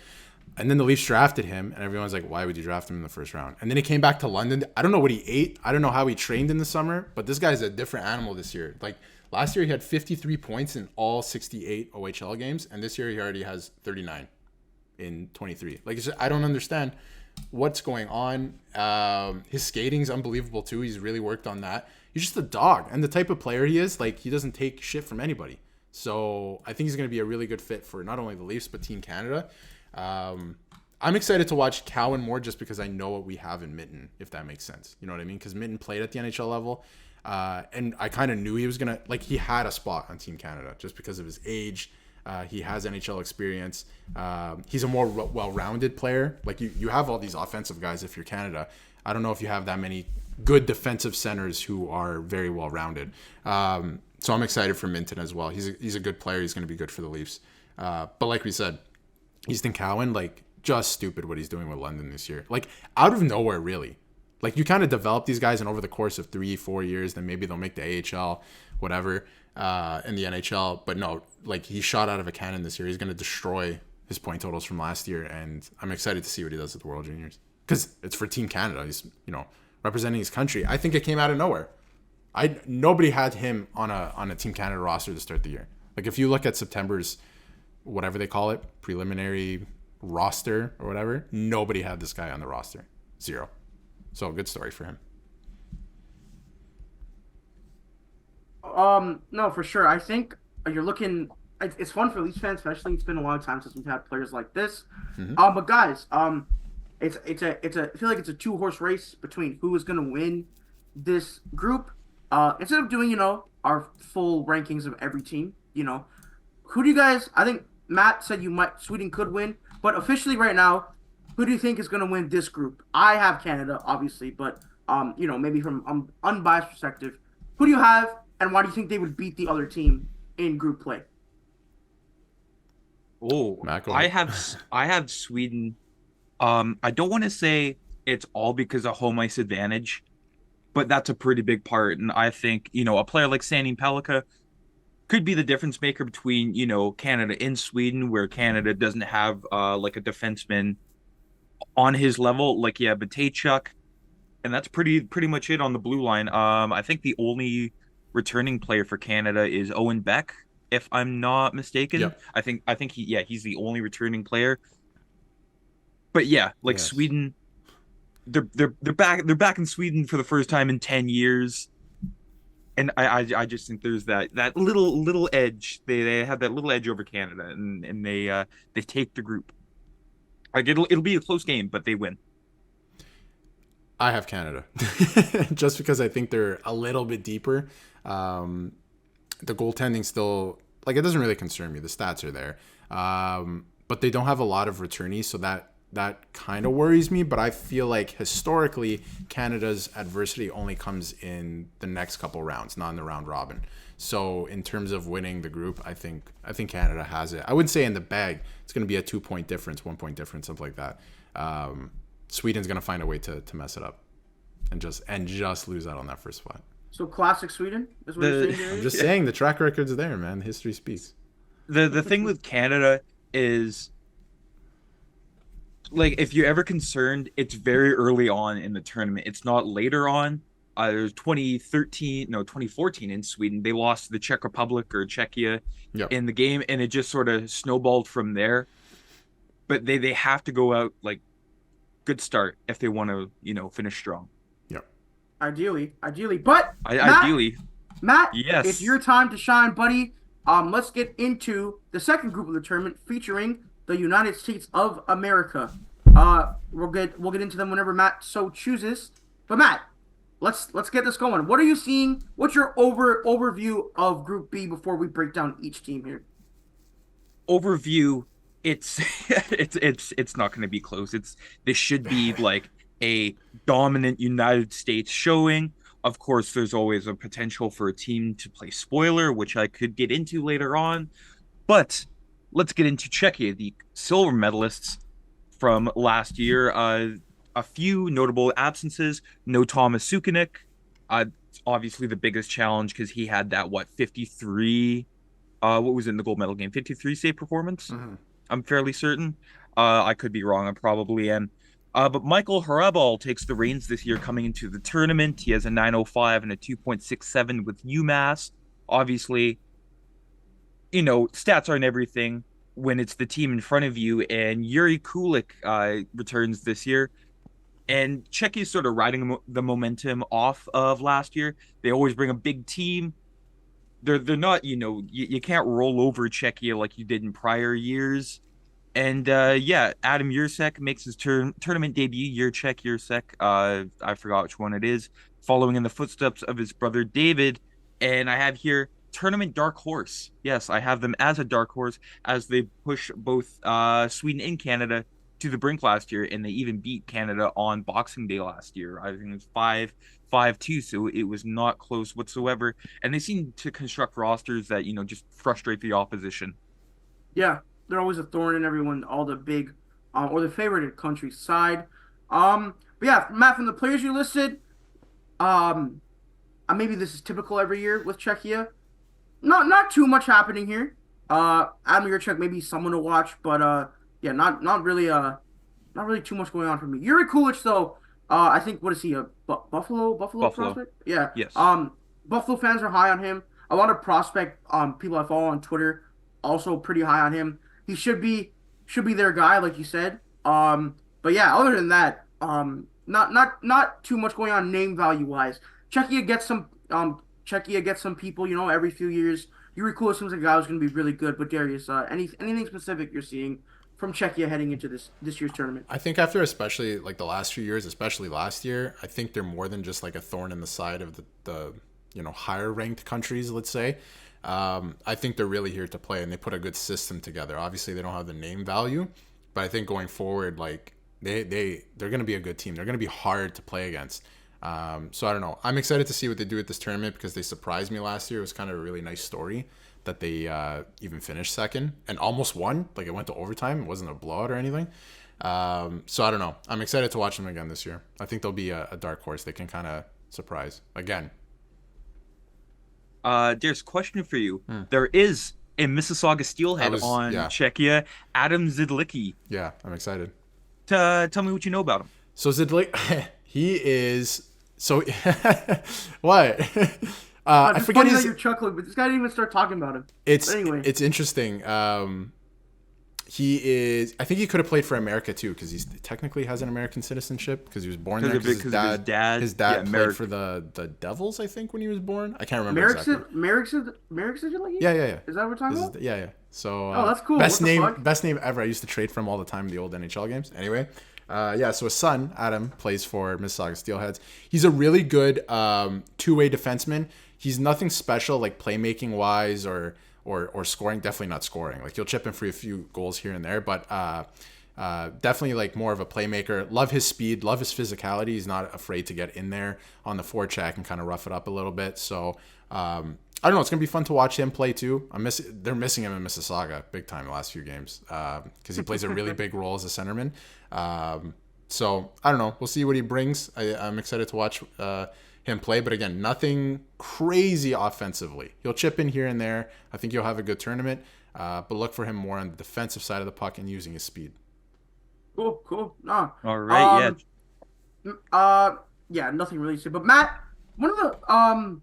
And then the Leafs drafted him, and everyone's like, why would you draft him in the first round? And then he came back to London. I don't know what he ate. I don't know how he trained in the summer, but this guy's a different animal this year. Like, last year he had 53 points in all 68 OHL games, and this year he already has 39 in 23. Like, it's just, I don't understand what's going on. His skating's unbelievable, too. He's really worked on that. He's just a dog, and the type of player he is, like, he doesn't take shit from anybody. So I think he's going to be a really good fit for not only the Leafs, but Team Canada. I'm excited to watch Cowan more just because I know what we have in Mitten, if that makes sense. You know what I mean? Because Mitten played at the NHL level, and I kind of knew he was going to, like, he had a spot on Team Canada just because of his age. He has NHL experience. He's a more well-rounded player. Like, you have all these offensive guys if you're Canada. I don't know if you have that many good defensive centers who are very well-rounded. So I'm excited for Minton as well. He's a good player. He's going to be good for the Leafs. But like we said, Easton Cowan, like, just stupid what he's doing with London this year. Like, out of nowhere, really. Like, you kind of develop these guys, and over the course of 3-4 years, then maybe they'll make the AHL, whatever, in the NHL. But no, like, he shot out of a cannon this year. He's going to destroy his point totals from last year, and I'm excited to see what he does at the World Juniors. Because it's for Team Canada. He's, representing his country. I think it came out of nowhere. Nobody had him on a Team Canada roster to start the year. Like, if you look at September's, whatever they call it, preliminary roster or whatever, nobody had this guy on the roster. 0. So good story for him. No, for sure. I think you're looking. It's fun for Leafs fans, especially. It's been a long time since we've had players like this. Mm-hmm. But guys, it's I feel like it's a 2-horse race between who is gonna win this group. Instead of doing our full rankings of every team, who do you guys? I think Matt said Sweden could win, but officially right now, who do you think is gonna win this group? I have Canada, obviously, but maybe from unbiased perspective, who do you have, and why do you think they would beat the other team in group play? Oh, Matt, go I ahead. have Sweden. I don't want to say it's all because of home ice advantage, but that's a pretty big part. And I think, a player like Sani Pellikka could be the difference maker between, Canada and Sweden, where Canada doesn't have like a defenseman on his level, like Bateychuk, and that's pretty much it on the blue line. I think the only returning player for Canada is Owen Beck, if I'm not mistaken. Yep. I think he's the only returning player. But yeah, like Yes. Sweden, they're back in Sweden for the first time in 10 years. And I just think there's that little edge. They have that little edge over Canada, and they take the group. Like it'll be a close game, but they win. I have Canada just because I think they're a little bit deeper. The goaltending still, like, it doesn't really concern me. The stats are there, but they don't have a lot of returnees, so that kind of worries me. But I feel like historically, Canada's adversity only comes in the next couple rounds, not in the round robin. So in terms of winning the group, I think Canada has it. I wouldn't say in the bag. It's going to be a 2-point difference, 1-point difference, something like that. Sweden's going to find a way to mess it up and just lose out on that first spot. So classic Sweden is what you're saying here? I'm just saying the track record's there, man. History speaks. The thing with Canada is, like, if you're ever concerned, it's very early on in the tournament. It's not later on. There's 2014 in Sweden. They lost to the Czech Republic or Czechia in the game, and it just sort of snowballed from there. But they have to go out like good start if they want to, finish strong. Yep. Ideally. But ideally, Matt, yes, it's your time to shine, buddy. Let's get into the second group of the tournament featuring the United States of America. We'll get into them whenever Matt so chooses. But Matt, let's get this going. What are you seeing? What's your overview of Group B before we break down each team here? Overview. It's not going to be close. This should be like a dominant United States showing. Of course, there's always a potential for a team to play spoiler, which I could get into later on. But let's get into Czechia, the silver medalists from last year. A few notable absences. No Thomas Sukanik. Obviously the biggest challenge because he had that 53. What was it in the gold medal game? 53 save performance. Mm-hmm. I'm fairly certain. I could be wrong. I probably am. But Michael Harabal takes the reins this year coming into the tournament. He has a 9.05 and a 2.67 with UMass. Obviously, stats aren't everything when it's the team in front of you. And Yuri Kulik returns this year. And Czechia is sort of riding the momentum off of last year. They always bring a big team. They're not, you can't roll over Czechia like you did in prior years. And Adam Yursek makes his tournament debut. Yursek. I forgot which one it is. Following in the footsteps of his brother David. And I have here tournament dark horse. Yes, I have them as a dark horse as they push both Sweden and Canada to the brink last year, and they even beat Canada on Boxing Day last year. I think it was 5-2, so it was not close whatsoever. And they seem to construct rosters that, just frustrate the opposition. Yeah, they're always a thorn in everyone, all the big, or the favorite country's side. But yeah, Matt, from the players you listed, maybe this is typical every year with Czechia. Not too much happening here. Adam Yurchek maybe someone to watch, but yeah, not really too much going on for me. Yuri Kulich though, I think what is he, a Buffalo prospect? Yeah. Yes. Buffalo fans are high on him. A lot of prospect people I follow on Twitter also pretty high on him. He should be their guy, like you said. But yeah, other than that, not too much going on name value wise. Czechia gets some people, every few years. Yuri Kulich seems like a guy who's going to be really good. But Darius, anything specific you're seeing from Czechia heading into this year's tournament? I think after especially like the last few years, especially last year, I think they're more than just like a thorn in the side of the higher ranked countries, let's say. I think they're really here to play, and they put a good system together. Obviously, they don't have the name value, but I think going forward, like they're going to be a good team. They're going to be hard to play against. So I don't know. I'm excited to see what they do at this tournament because they surprised me last year. It was kind of a really nice story that they even finished second and almost won. Like it went to overtime. It wasn't a blowout or anything. So I don't know. I'm excited to watch them again this year. I think they'll be a dark horse. They can kind of surprise again. There's a question for you. There is a Mississauga Steelhead Czechia, Adam Zidlicki. Yeah, I'm excited. Tell me what you know about him. So Zidlicki, he is so what? I forget that you're chuckling, but this guy didn't even start talking about him. It's interesting. He is. I think he could have played for America too, because he technically has an American citizenship because he was born there. His dad played for the Devils, I think, when he was born. I can't remember exactly. Merrick Zidlicki? Yeah. Is that what we're talking about? Yeah. So that's cool. Best name ever. I used to trade for him all the time in the old NHL games. Anyway, so his son Adam plays for Mississauga Steelheads. He's a really good two-way defenseman. He's nothing special like playmaking wise or scoring. Definitely not scoring. Like, he'll chip in for a few goals here and there, but definitely like more of a playmaker. Love his speed, love his physicality. He's not afraid to get in there on the forecheck and kind of rough it up a little bit. So I don't know. It's gonna be fun to watch him play too. They're missing him in Mississauga big time the last few games because he plays a really big role as a centerman. So I don't know. We'll see what he brings. I'm excited to watch him play, but again, nothing crazy offensively. He'll chip in here and there. I think he'll have a good tournament, but look for him more on the defensive side of the puck and using his speed. Cool. No. All right, yeah, nothing really to say. But Matt, one of the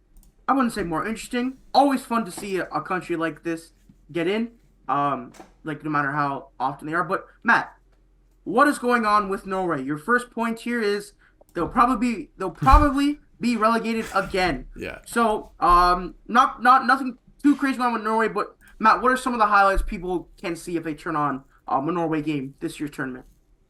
I wouldn't say more interesting. Always fun to see a country like this get in. Like, no matter how often they are. But Matt, what is going on with Norway? Your first point here is they'll probably be relegated again. Yeah. So, not nothing too crazy going on with Norway, but Matt, what are some of the highlights people can see if they turn on a Norway game this year's tournament?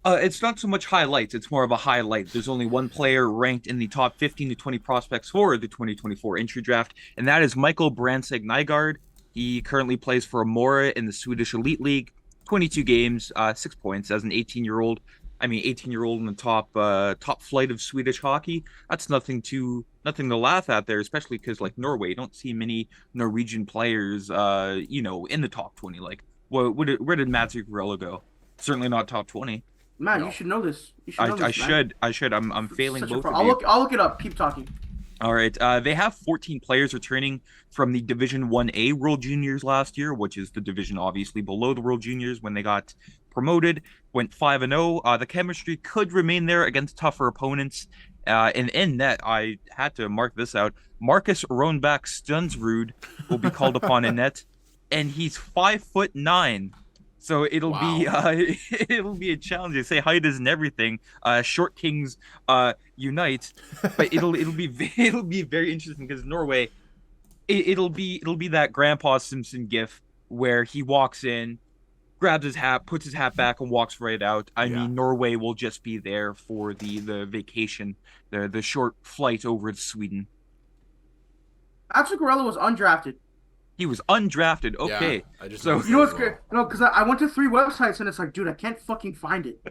It's not so much highlights. It's more of a highlight. There's only one player ranked in the top 15 to 20 prospects for the 2024 entry draft, and that is Michael Brandsegg Nygaard. He currently plays for Amora in the Swedish Elite League. 22 games, 6 points as an 18-year-old. 18-year-old in the top flight of Swedish hockey. That's nothing to laugh at there, especially because, like, Norway, you don't see many Norwegian players, in the top 20. Like, where did Mats Zuccarello go? Certainly not top 20. Man, you should know this. I should. I'm failing both of you. I'll look it up. Keep talking. All right. They have 14 players returning from the Division 1A World Juniors last year, which is the division obviously below the World Juniors when they got promoted. Went 5-0. The chemistry could remain there against tougher opponents. And in net, I had to mark this out. Marcus Rohnbach Stunsrud will be called upon in net, and he's 5'9". So it'll be a challenge. They say height isn't everything. Short kings unite, but it'll be very interesting because Norway, it'll be that Grandpa Simpson gif where he walks in, grabs his hat, puts his hat back, and walks right out. I mean, Norway will just be there for the vacation, the short flight over to Sweden. Zuccarello was undrafted. He was undrafted. Okay. Yeah, so you know what's great? No, because I went to 3 websites and it's like, dude, I can't fucking find it.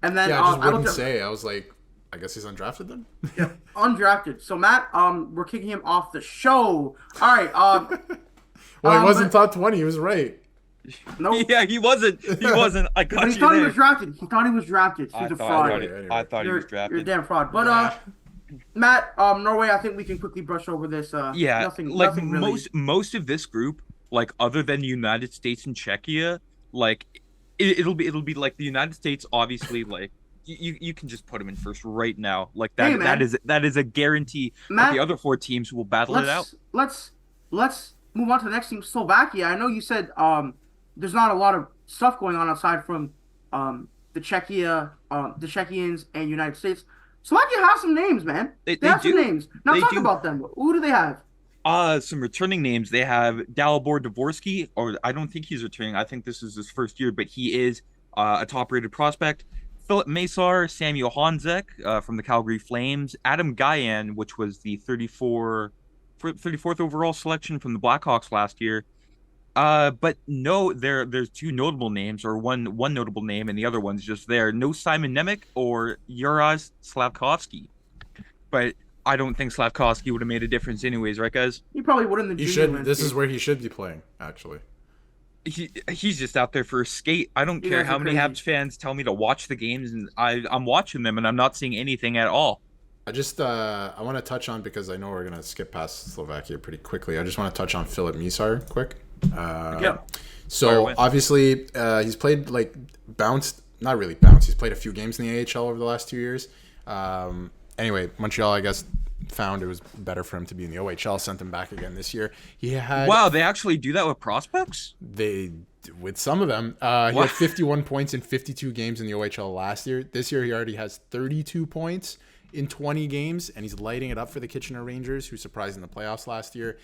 And then I just wouldn't say. I was like, I guess he's undrafted then. Yeah, undrafted. So Matt, we're kicking him off the show. All right. Well, he wasn't top 20. He was right. No. Yeah, he wasn't. I got you. He thought he was drafted. He thought he was drafted. He's a fraud. I thought he was drafted. You're a damn fraud. But Matt, Norway, I think we can quickly brush over this. Nothing really. Most of this group, like, other than the United States and Czechia, like, it'll be like the United States. Obviously, like, you can just put them in first right now. Like, that is a guarantee. Matt, that the other 4 teams will battle it out. Let's move on to the next team, Slovakia. I know you said there's not a lot of stuff going on aside from the Czechians and United States. Slovakia has some names, man. They have some names. Now talk about them. Who do they have? Some returning names. They have Dalibor Dvorsky, or I don't think he's returning. I think this is his first year, but he is a top-rated prospect. Philip Masar, Samuel Honzek from the Calgary Flames, Adam Gajan, which was the 34th overall selection from the Blackhawks last year. But no, there's 2 notable names, or one notable name, and the other one's just there. No Simon Nemec or Uraz Slavkovsky. But I don't think Slavkovsky would have made a difference anyways, right, guys? He probably would in the junior. This is where he should be playing, actually. he's just out there for a skate. I don't You care guys are how many crazy. Habs fans tell me to watch the games, and I'm watching them, and I'm not seeing anything at all. I want to touch on, because I know we're gonna skip past Slovakia pretty quickly. I just want to touch on Philip Misar quick. Yeah. So obviously, he's played like bounced, not really bounced. He's played a few games in the AHL over the last 2 years. Anyway, Montreal, I guess, found it was better for him to be in the OHL. Sent him back again this year. He had Wow, they actually do that with prospects? they with some of them. He had 51 points in 52 games in the OHL last year. This year, he already has 32 points in 20 games, and he's lighting it up for the Kitchener Rangers, who surprised in the playoffs last year.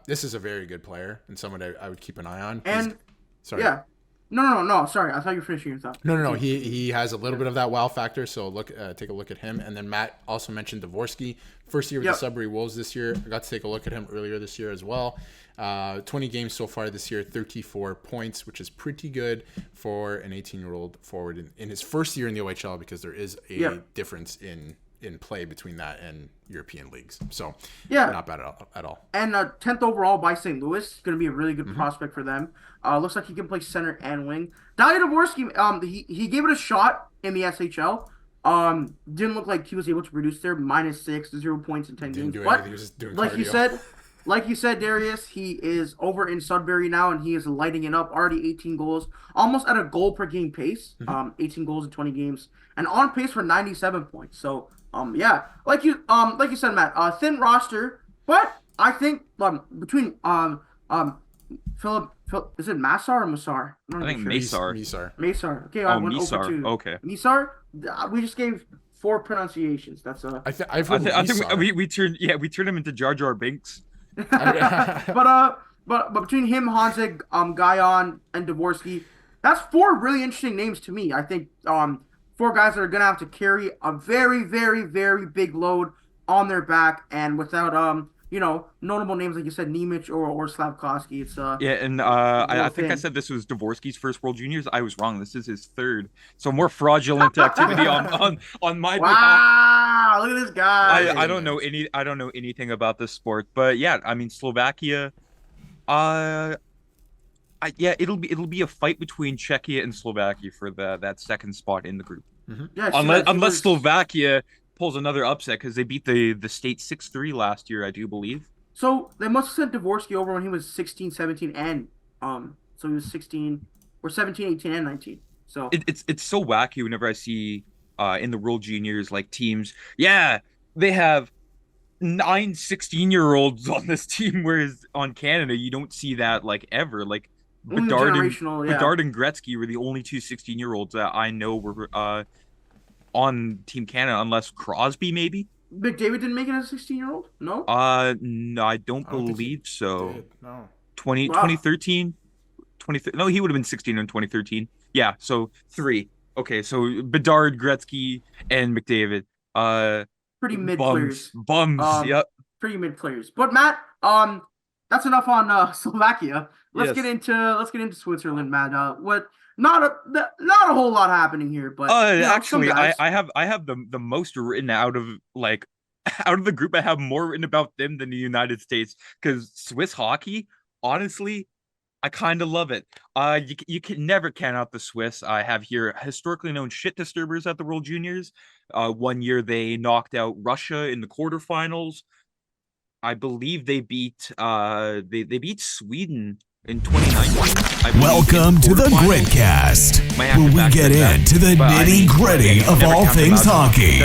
This is a very good player and someone I would keep an eye on. And Sorry. yeah, no. Sorry, I thought you were finishing your thought. No. He has a little bit of that wow factor. So take a look at him. And then Matt also mentioned Dvorsky, first year with the Sudbury Wolves this year. I got to take a look at him earlier this year as well. 20 games so far this year, 34 points, which is pretty good for an 18-year-old forward in his first year in the OHL, because there is a difference in play between that and European leagues. So not bad at all. And 10th overall by St. Louis, going to be a really good prospect for them. Looks like he can play center and wing. Dalia Dvorsky, he gave it a shot in the SHL. Didn't look like he was able to produce there. -6, 0 points in 10 games. But he was just doing like cardio. like you said, Darius, he is over in Sudbury now, and he is lighting it up. Already 18 goals, almost at a goal per game pace. 18 goals in 20 games, and on pace for 97 points. So, like you said, Matt, thin roster, but I think between Philip, is it Massar or Masar? I think Masar. Masar. Okay, I went Misar. over to Okay. Misar. We just gave 4 pronunciations. That's I've heard I think we turned him into Jar Jar Binks. but between him, Hanzig, Guyon, and Dvorsky, that's 4 really interesting names to me. I think 4 guys that are gonna have to carry a very, very, very big load on their back, and without notable names like you said, Nemec or Slavkovsky. It's I think I said this was Dvorsky's first World Juniors. I was wrong. This is his third. So more fraudulent activity on my behalf. Wow, look at this guy. I don't know anything about this sport, but yeah, I mean Slovakia. It'll be a fight between Czechia and Slovakia for that second spot in the group. Yeah, unless Slovakia pulls another upset, because they beat the state 6-3 last year, I do believe. So they must have sent Dvorsky over when he was 16, 17, and so he was 16 or 17, 18, and 19. So it's so wacky whenever I see in the World Juniors like teams. Yeah, they have 9 16-year-olds on this team, whereas on Canada you don't see that like ever. Like Bedard and Gretzky were the only 2 16-year-olds that I know were on Team Canada, unless Crosby maybe. McDavid didn't make it as a 16-year-old? No? No, I don't believe so. Did. No. 2013? No, he would have been 16 in 2013. Yeah, so 3. Okay, so Bedard, Gretzky, and McDavid. Pretty mid players. Bums, yep. Pretty mid players. But Matt, that's enough on Slovakia. Let's get into Switzerland, Matt. Not a whole lot happening here, but actually, I have the most written out of out of the group. I have more written about them than the United States, because Swiss hockey, honestly, I kind of love it. You can never count out the Swiss. I have here historically known shit disturbers at the World Juniors. One year they knocked out Russia in the quarterfinals. I believe they beat they beat Sweden in 2019. Welcome to the Gritcast, where we get into the nitty-gritty of all things hockey.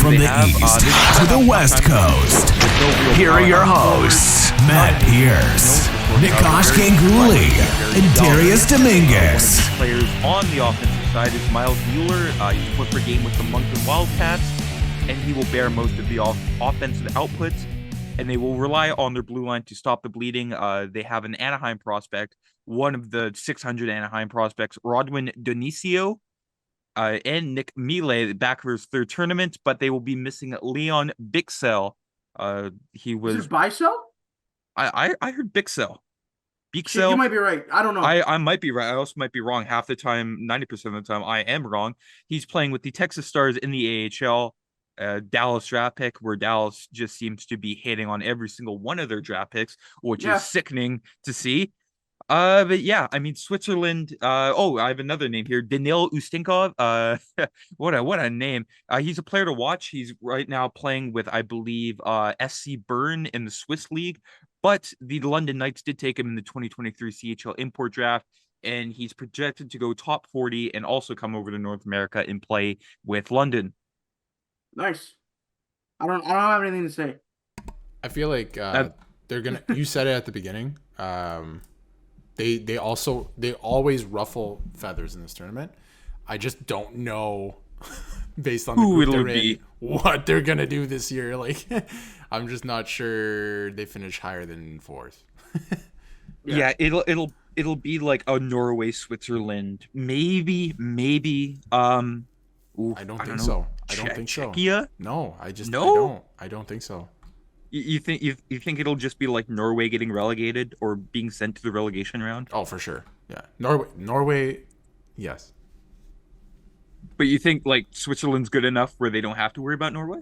From the East to the West Coast. Here are your hosts, Matt Pierce, Nikosh Ganguly, and Darius Dominguez. Players on the offensive side is Miles Mueller. He's put per game with the Moncton Wildcats, and he will bear most of the offensive outputs. And they will rely on their blue line to stop the bleeding. They have an Anaheim prospect, one of the 600 Anaheim prospects, Rodwin Dionisio, and Nick Mille back for his 3rd tournament, but they will be missing Leon Bixel. He was... Is it Bicel? I heard Bixel. You might be right. I don't know. I might be right. I also might be wrong. Half the time, 90% of the time, I am wrong. He's playing with the Texas Stars in the AHL. Dallas draft pick, where Dallas just seems to be hitting on every single one of their draft picks, which is sickening to see. But yeah, I mean Switzerland. I have another name here, Danil Ustinkov. What a name. He's a player to watch. He's right now playing with, I believe, SC Bern in the Swiss league. But the London Knights did take him in the 2023 CHL import draft, and he's projected to go top 40 and also come over to North America and play with London. Nice. I don't have anything to say. I feel like they're gonna. You said it at the beginning. They always ruffle feathers in this tournament. I just don't know, based on who the it'll group they're in, what they're gonna do this year. Like, I'm just not sure they finish higher than fourth. Yeah, it'll be like a Norway, Switzerland, maybe. I don't think so. Czechia? No, I don't think so. You think it'll just be like Norway getting relegated or being sent to the relegation round? Oh, for sure. Yeah, Norway, yes. But you think like Switzerland's good enough where they don't have to worry about Norway?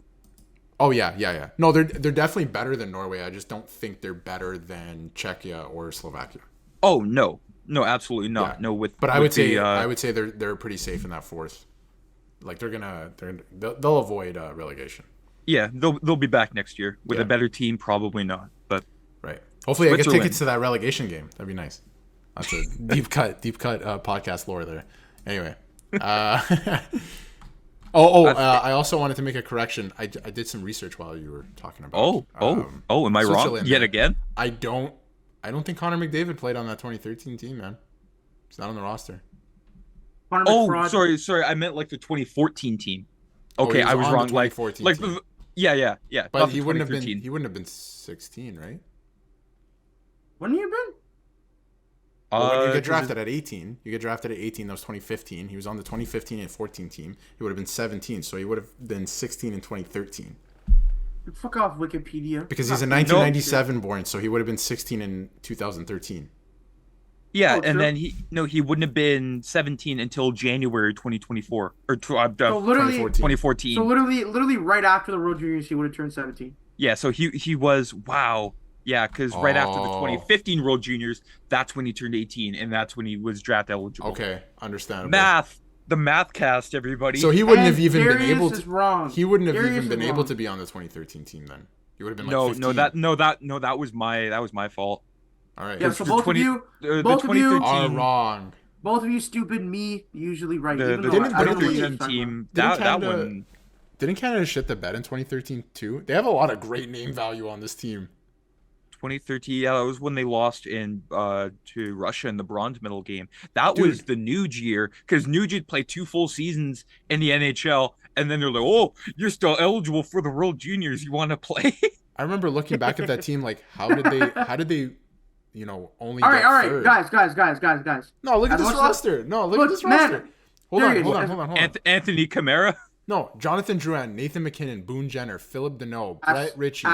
Oh yeah. No, they're definitely better than Norway. I just don't think they're better than Czechia or Slovakia. Oh no, absolutely not. Yeah. No, but I would say they're pretty safe in that fourth. Like they'll avoid relegation. Yeah, they'll be back next year with a better team. Probably not, but right. Hopefully, I get tickets to that relegation game. That'd be nice. That's a deep cut podcast lore there. Anyway, I also wanted to make a correction. I did some research while you were talking about. Am I wrong yet again? I don't think Connor McDavid played on that 2013 team, man. He's not on the roster. Sorry. I meant like the 2014 team. Okay, I was wrong. Like team. Yeah. But he wouldn't have been 16, right? Wouldn't he have been? When you get drafted at 18, that was 2015. He was on the 2015 and 14 team. He would have been 17, so he would have been 16 in 2013. Fuck off, Wikipedia. Because he's a 1997 born, so he would have been 16 in 2013. Yeah, and then he wouldn't have been 17 until January 2024 or 2014. So literally right after the World Juniors, he would have turned 17. Yeah, so he was because right after the 2015 World Juniors, that's when he turned 18, and that's when he was draft eligible. Okay, understandable. The math cast, everybody. So he wouldn't have even been able to. Wrong. He wouldn't have even been able to be on the 2013 team then. He would have been like 15. that was my fault. All right. Yeah, so both of you are wrong. Both of you stupid, me usually right. The 2013 team, that one. Didn't Canada shit the bed in 2013 too? They have a lot of great name value on this team. 2013, that was when they lost to Russia in the bronze medal game. That was the Nuge year, because Nuge had played 2 full seasons in the NHL, and then they're like, "Oh, you're still eligible for the World Juniors. You want to play?" I remember looking back at that team, like, how did they only all right, third? Guys. No, look at this roster. Look at this roster. Hold on. Anthony Camara. No, Jonathan Drouin, Nathan McKinnon, Boone Jenner, Philip Deneau, Brett Ritchie,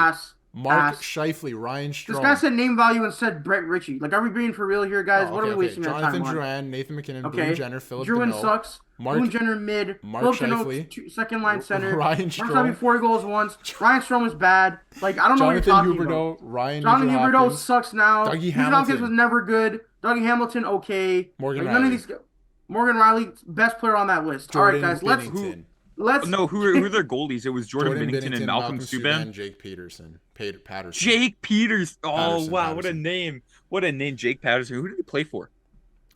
Mark Scheifele, Ryan Strome. This guy said name value and said Brett Ritchie. Like, are we being for real here, guys? What are we wasting our time on? Jonathan Drouin, Nathan McKinnon, Boone Jenner, Philip Drouin Deneau. sucks. Boone Jenner mid. Mark Philip Scheifele. Second line center. Ryan Strome. Mark's 4 goals once. Ryan Strome is bad. Like, I don't know what you're talking about. Jonathan Huberdeau sucks now. Dougie Hamilton was never good. Dougie Hamilton, okay. Morgan Riley, best player on that list. Jordan all right, guys, let's no, who are their goalies? It was Jordan Binnington and Malcolm Subban. Jake Patterson. Jake Peters. Oh, wow, what a name. Jake Patterson. Who did he play for?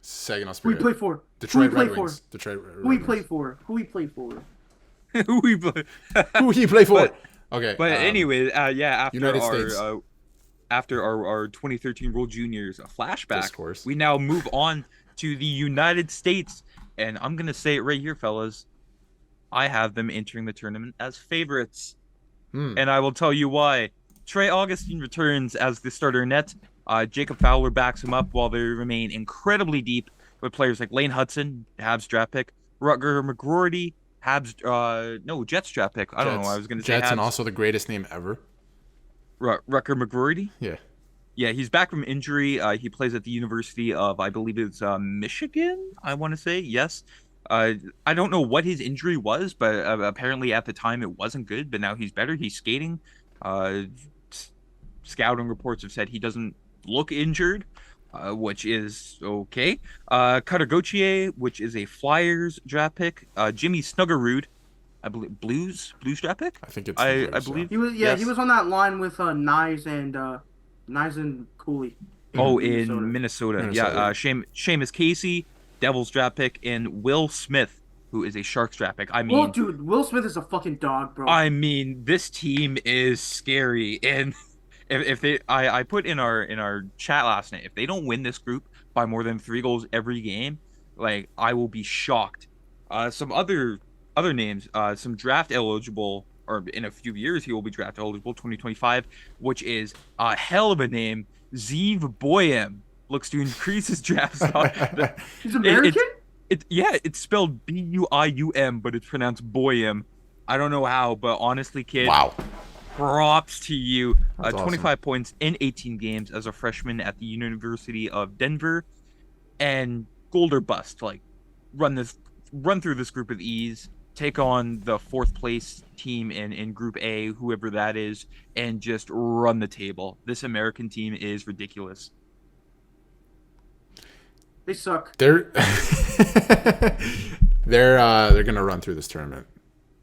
Saginaw Spirit. Who he played for? Detroit Red Wings. Who he played for? Who he played for? Okay. But anyway, after our 2013 World Juniors flashback, discourse, we now move on to the United States. And I'm going to say it right here, fellas. I have them entering the tournament as favorites. And I will tell you why. Trey Augustine returns as the starter net. Jacob Fowler backs him up while they remain incredibly deep with players like Lane Hudson, Habs draft pick, Rutger McGroarty, Jets draft pick. I don't know. I was going to say Jets, Habs. And also the greatest name ever. Rutger McGroarty? Yeah. Yeah, he's back from injury. He plays at the University of, I believe it's Michigan, I want to say. Yes. I don't know what his injury was, but apparently at the time it wasn't good. But now he's better. He's skating. Scouting reports have said he doesn't look injured. which is okay. Cutter Gauthier, which is a Flyers draft pick. Jimmy Snuggerud, I believe Blues draft pick. I think it's the I Blues, yeah. believe. He was Yes. he was on that line with Nyes and Cooley. Oh, Minnesota. in Minnesota. Minnesota. Yeah. Seamus Casey, Devils draft pick, and Will Smith, who is a Sharks draft pick. I Well, mean, dude, Will Smith is a fucking dog, bro. this team is scary, and if they, I put in our chat last night, if they don't win this group by more than 3 goals every game, like I will be shocked. Some other names, some draft eligible, or in a few years he will be draft eligible, 2025, which is a hell of a name. Zeev Boyem looks to increase his draft stock. He's American? It's spelled Buium, but it's pronounced Boyem. I don't know how, but honestly, kid, Wow. props to you. That's 25 awesome. points in 18 games as a freshman at the University of Denver, and gold or bust. Like, run through this group with ease. Take on the 4th place team in Group A, whoever that is, and just run the table. This American team is ridiculous. They suck. They're they're gonna run through this tournament.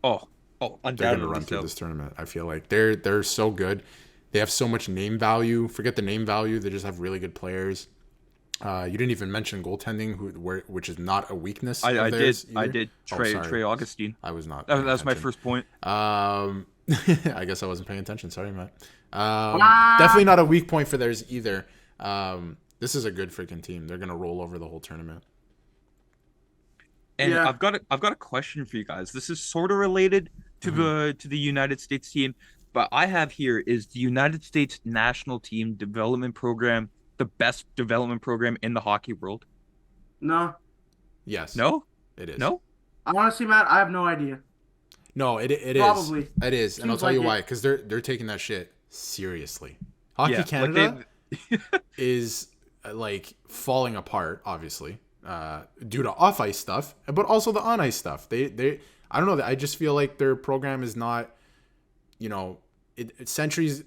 Oh, They're undoubtedly gonna run through so. this tournament. I feel like they're so good. They have so much name value. Forget the name value. They just have really good players. You didn't even mention goaltending, which is not a weakness. I of theirs did. either. I did. Sorry. Trey Augustine. I was not. That paying was my attention. first point. I guess I wasn't paying attention. Sorry, Matt. Definitely not a weak point for theirs either. This is a good freaking team. They're gonna roll over the whole tournament. And Yeah. I've got a question for you guys. This is sort of related to the United States team, but I have here is the United States national team development program the best development program in the hockey world? No. Yes. No? It is. No? Honestly, Matt, I have no idea. No, it is. Probably. It is, and I'll Seems tell you like why. it. Because they're taking that shit seriously. Hockey Yeah, Canada is like falling apart, obviously, due to off ice stuff, but also the on ice stuff. They I don't know. I just feel like their program is not, centuries.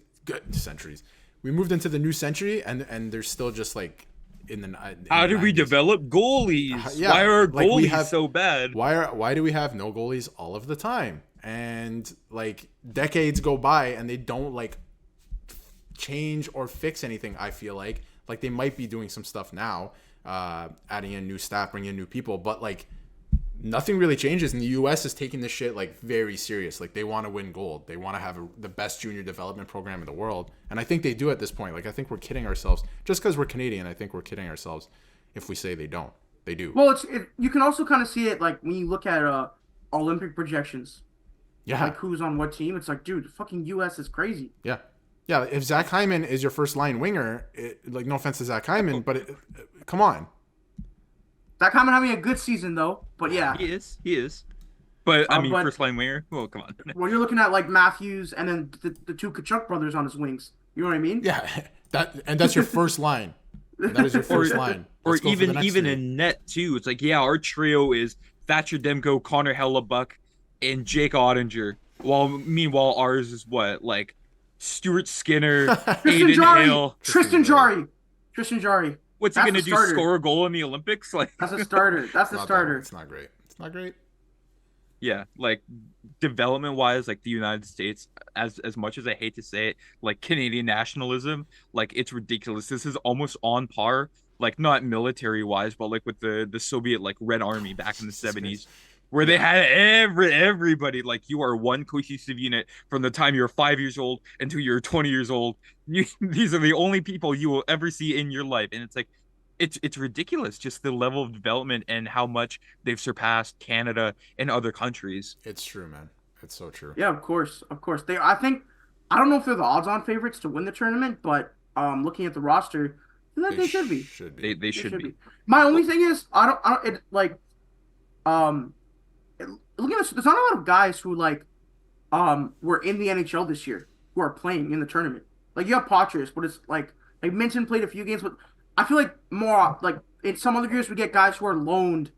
We moved into the new century, and they're still just like in the. How the did we 90s. develop goalies? Yeah, Why are our like, we goalies have- so bad? Why do we have no goalies all of the time? And like decades go by and they don't like change or fix anything. I feel like they might be doing some stuff now, adding in new staff, bringing in new people, but like nothing really changes. And the U.S. is taking this shit like very serious. Like they want to win gold. They want to have the best junior development program in the world, and I think they do at this point. Like I think we're kidding ourselves just because we're Canadian. I think we're kidding ourselves if we say they don't. They do. Well, you can also kind of see it like when you look at Olympic projections. Yeah. Like who's on what team. It's like, dude, fucking U.S. is crazy. Yeah. Yeah, if Zach Hyman is your first line winger, like no offense to Zach Hyman, but come on. Zach Hyman having a good season though, but yeah. He is. But I mean, but- first line winger. Well, come on. When you're looking at like Matthews and then the two Kachuk brothers on his wings, you know what I mean? Yeah, that's your first line. That is your first line. Or Let's go for the next even three. in net too. It's like, yeah, our trio is Thatcher Demko, Connor Hellebuck, and Jake Ottinger. Meanwhile ours is what, like Stuart Skinner, Tristan Aiden Jarry. Hill. Tristan Jarry. What's he That's gonna the do? starter. Score a goal in the Olympics? Like, That's a starter. That's the Not starter. It's not great. It's not great. yeah, like development wise, like the United States, as much as I hate to say it, like Canadian nationalism, like it's ridiculous. This is almost on par, like not military wise, but like with the Soviet like Red Army back in the 70s, where they had everybody, like you are one cohesive unit from the time you're 5 years old until you're 20 years old. These are the only people you will ever see in your life, and it's like it's ridiculous, just the level of development and how much they've surpassed Canada and other countries. It's true, man. It's so true. Yeah, of course. I don't know if they're the odds-on favorites to win the tournament, but looking at the roster, I feel like they should be. Should be. They should be. My only thing is, looking at this, there's not a lot of guys who like were in the NHL this year who are playing in the tournament. Like you have Poitras, but it's like Minton played a few games, but I feel like more like in some other years we get guys who are loaned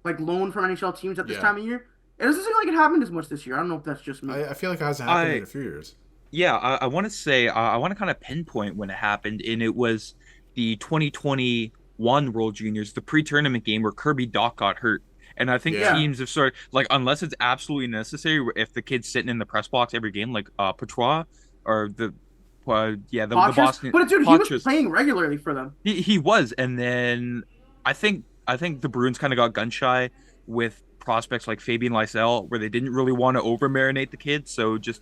from NHL teams at this Yeah. time of year. It doesn't seem like it happened as much this year. I don't know if that's just me. I feel like it hasn't happened in a few years. Yeah, I want to say I want to kind of pinpoint when it happened, and it was the 2021 World Juniors, the pre-tournament game where Kirby Doc got hurt. And I think teams have sort of, like, unless it's absolutely necessary, if the kid's sitting in the press box every game, like Patois or the Boston. But dude, he was playing regularly for them. He was, and then I think the Bruins kind of got gun shy with prospects like Fabian Lysell, where they didn't really want to over marinate the kid, so just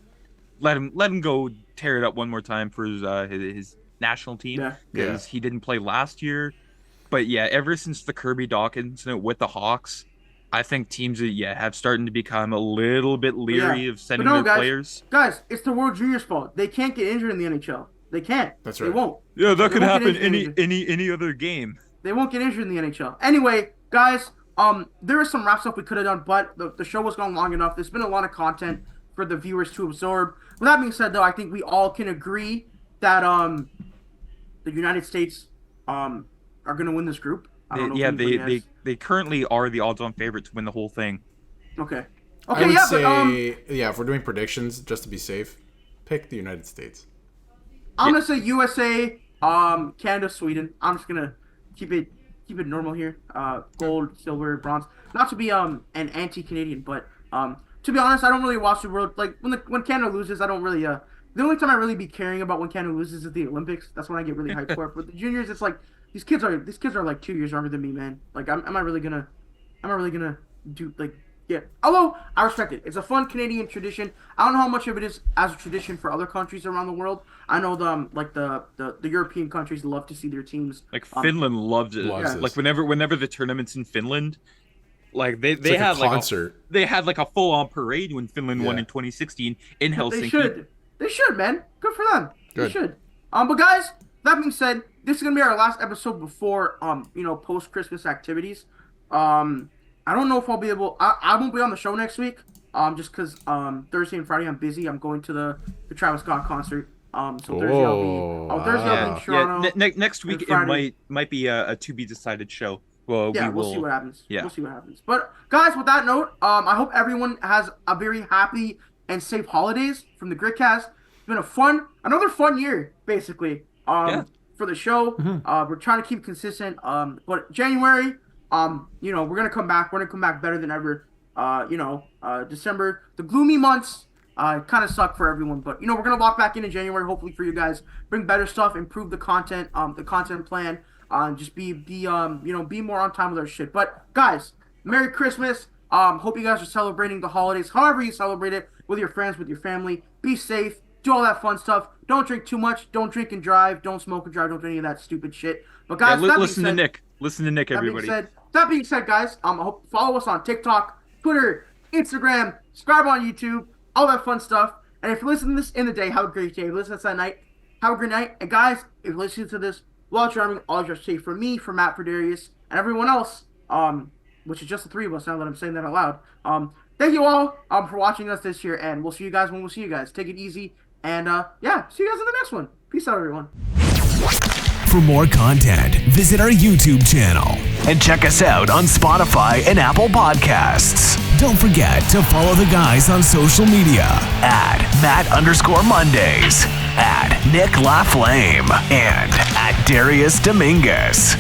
let him go tear it up one more time for his national team because he didn't play last year. But yeah, ever since the Kirby Doc incident with the Hawks, I think teams have started to become a little bit leery of sending their players. Guys, it's the World Juniors' fault. They can't get injured in the NHL. They can't. That's right. They won't. Yeah, that could happen any other game. They won't get injured in the NHL. Anyway, guys, there is some wrap stuff we could have done, but the show was going long enough. There's been a lot of content for the viewers to absorb. With that being said, though, I think we all can agree that the United States are going to win this group. They currently are the odds-on favorite to win the whole thing. Okay. I would say, if we're doing predictions, just to be safe, pick the United States. I'm gonna say USA, Canada, Sweden. I'm just gonna keep it normal here. Gold, silver, bronze. Not to be an anti-Canadian, but to be honest, I don't really watch the world. Like when Canada loses, I don't really. The only time I really be caring about when Canada loses is the Olympics. That's when I get really hyped for it. But the juniors, it's like these kids are like 2 years younger than me, man. Like, am I really gonna do like? Yeah. Although I respect it, it's a fun Canadian tradition. I don't know how much of it is as a tradition for other countries around the world. I know the European countries love to see their teams. Like Finland loves it. Like whenever the tournament's in Finland, like they had like a concert. They had like a full on parade when Finland won in 2016 in Helsinki. They should, man. Good for them. Good. They should. But guys, that being said, this is gonna be our last episode before post Christmas activities. I don't know if I'll be able. I won't be on the show next week. Just because Thursday and Friday I'm busy. I'm going to the Travis Scott concert. So Thursday I'll be in Toronto. Next week it might be a to be decided show. Well, we'll see what happens. Yeah. We'll see what happens. But guys, with that note, I hope everyone has a very happy and safe holidays from the Gritcast. It's been another fun year, basically. For the show. We're trying to keep consistent. But January. We're gonna come back. We're gonna come back better than ever. December, the gloomy months, kind of suck for everyone. But we're gonna walk back in January, hopefully for you guys. Bring better stuff, improve the content plan. Just be more on time with our shit. But guys, Merry Christmas. Hope you guys are celebrating the holidays, however you celebrate it, with your friends, with your family. Be safe. Do all that fun stuff. Don't drink too much. Don't drink and drive. Don't smoke and drive. Don't do any of that stupid shit. But guys, listen to Nick. Listen to Nick, everybody. That being said, guys, I hope follow us on TikTok, Twitter, Instagram, subscribe on YouTube, all that fun stuff. And if you're listening to this in the day, have a great day. If you listen to this at night, have a great night. And guys, if you're listening to this while driving, all just safe from me, from Matt, for Darius, and everyone else, which is just the three of us now that I'm saying that out loud. Thank you all for watching us this year, and we'll see you guys when we'll see you guys. Take it easy, and see you guys in the next one. Peace out, everyone. For more content, visit our YouTube channel and check us out on Spotify and Apple Podcasts. Don't forget to follow the guys on social media at Matt_Mondays, at Nick LaFlame, and at Darius Dominguez.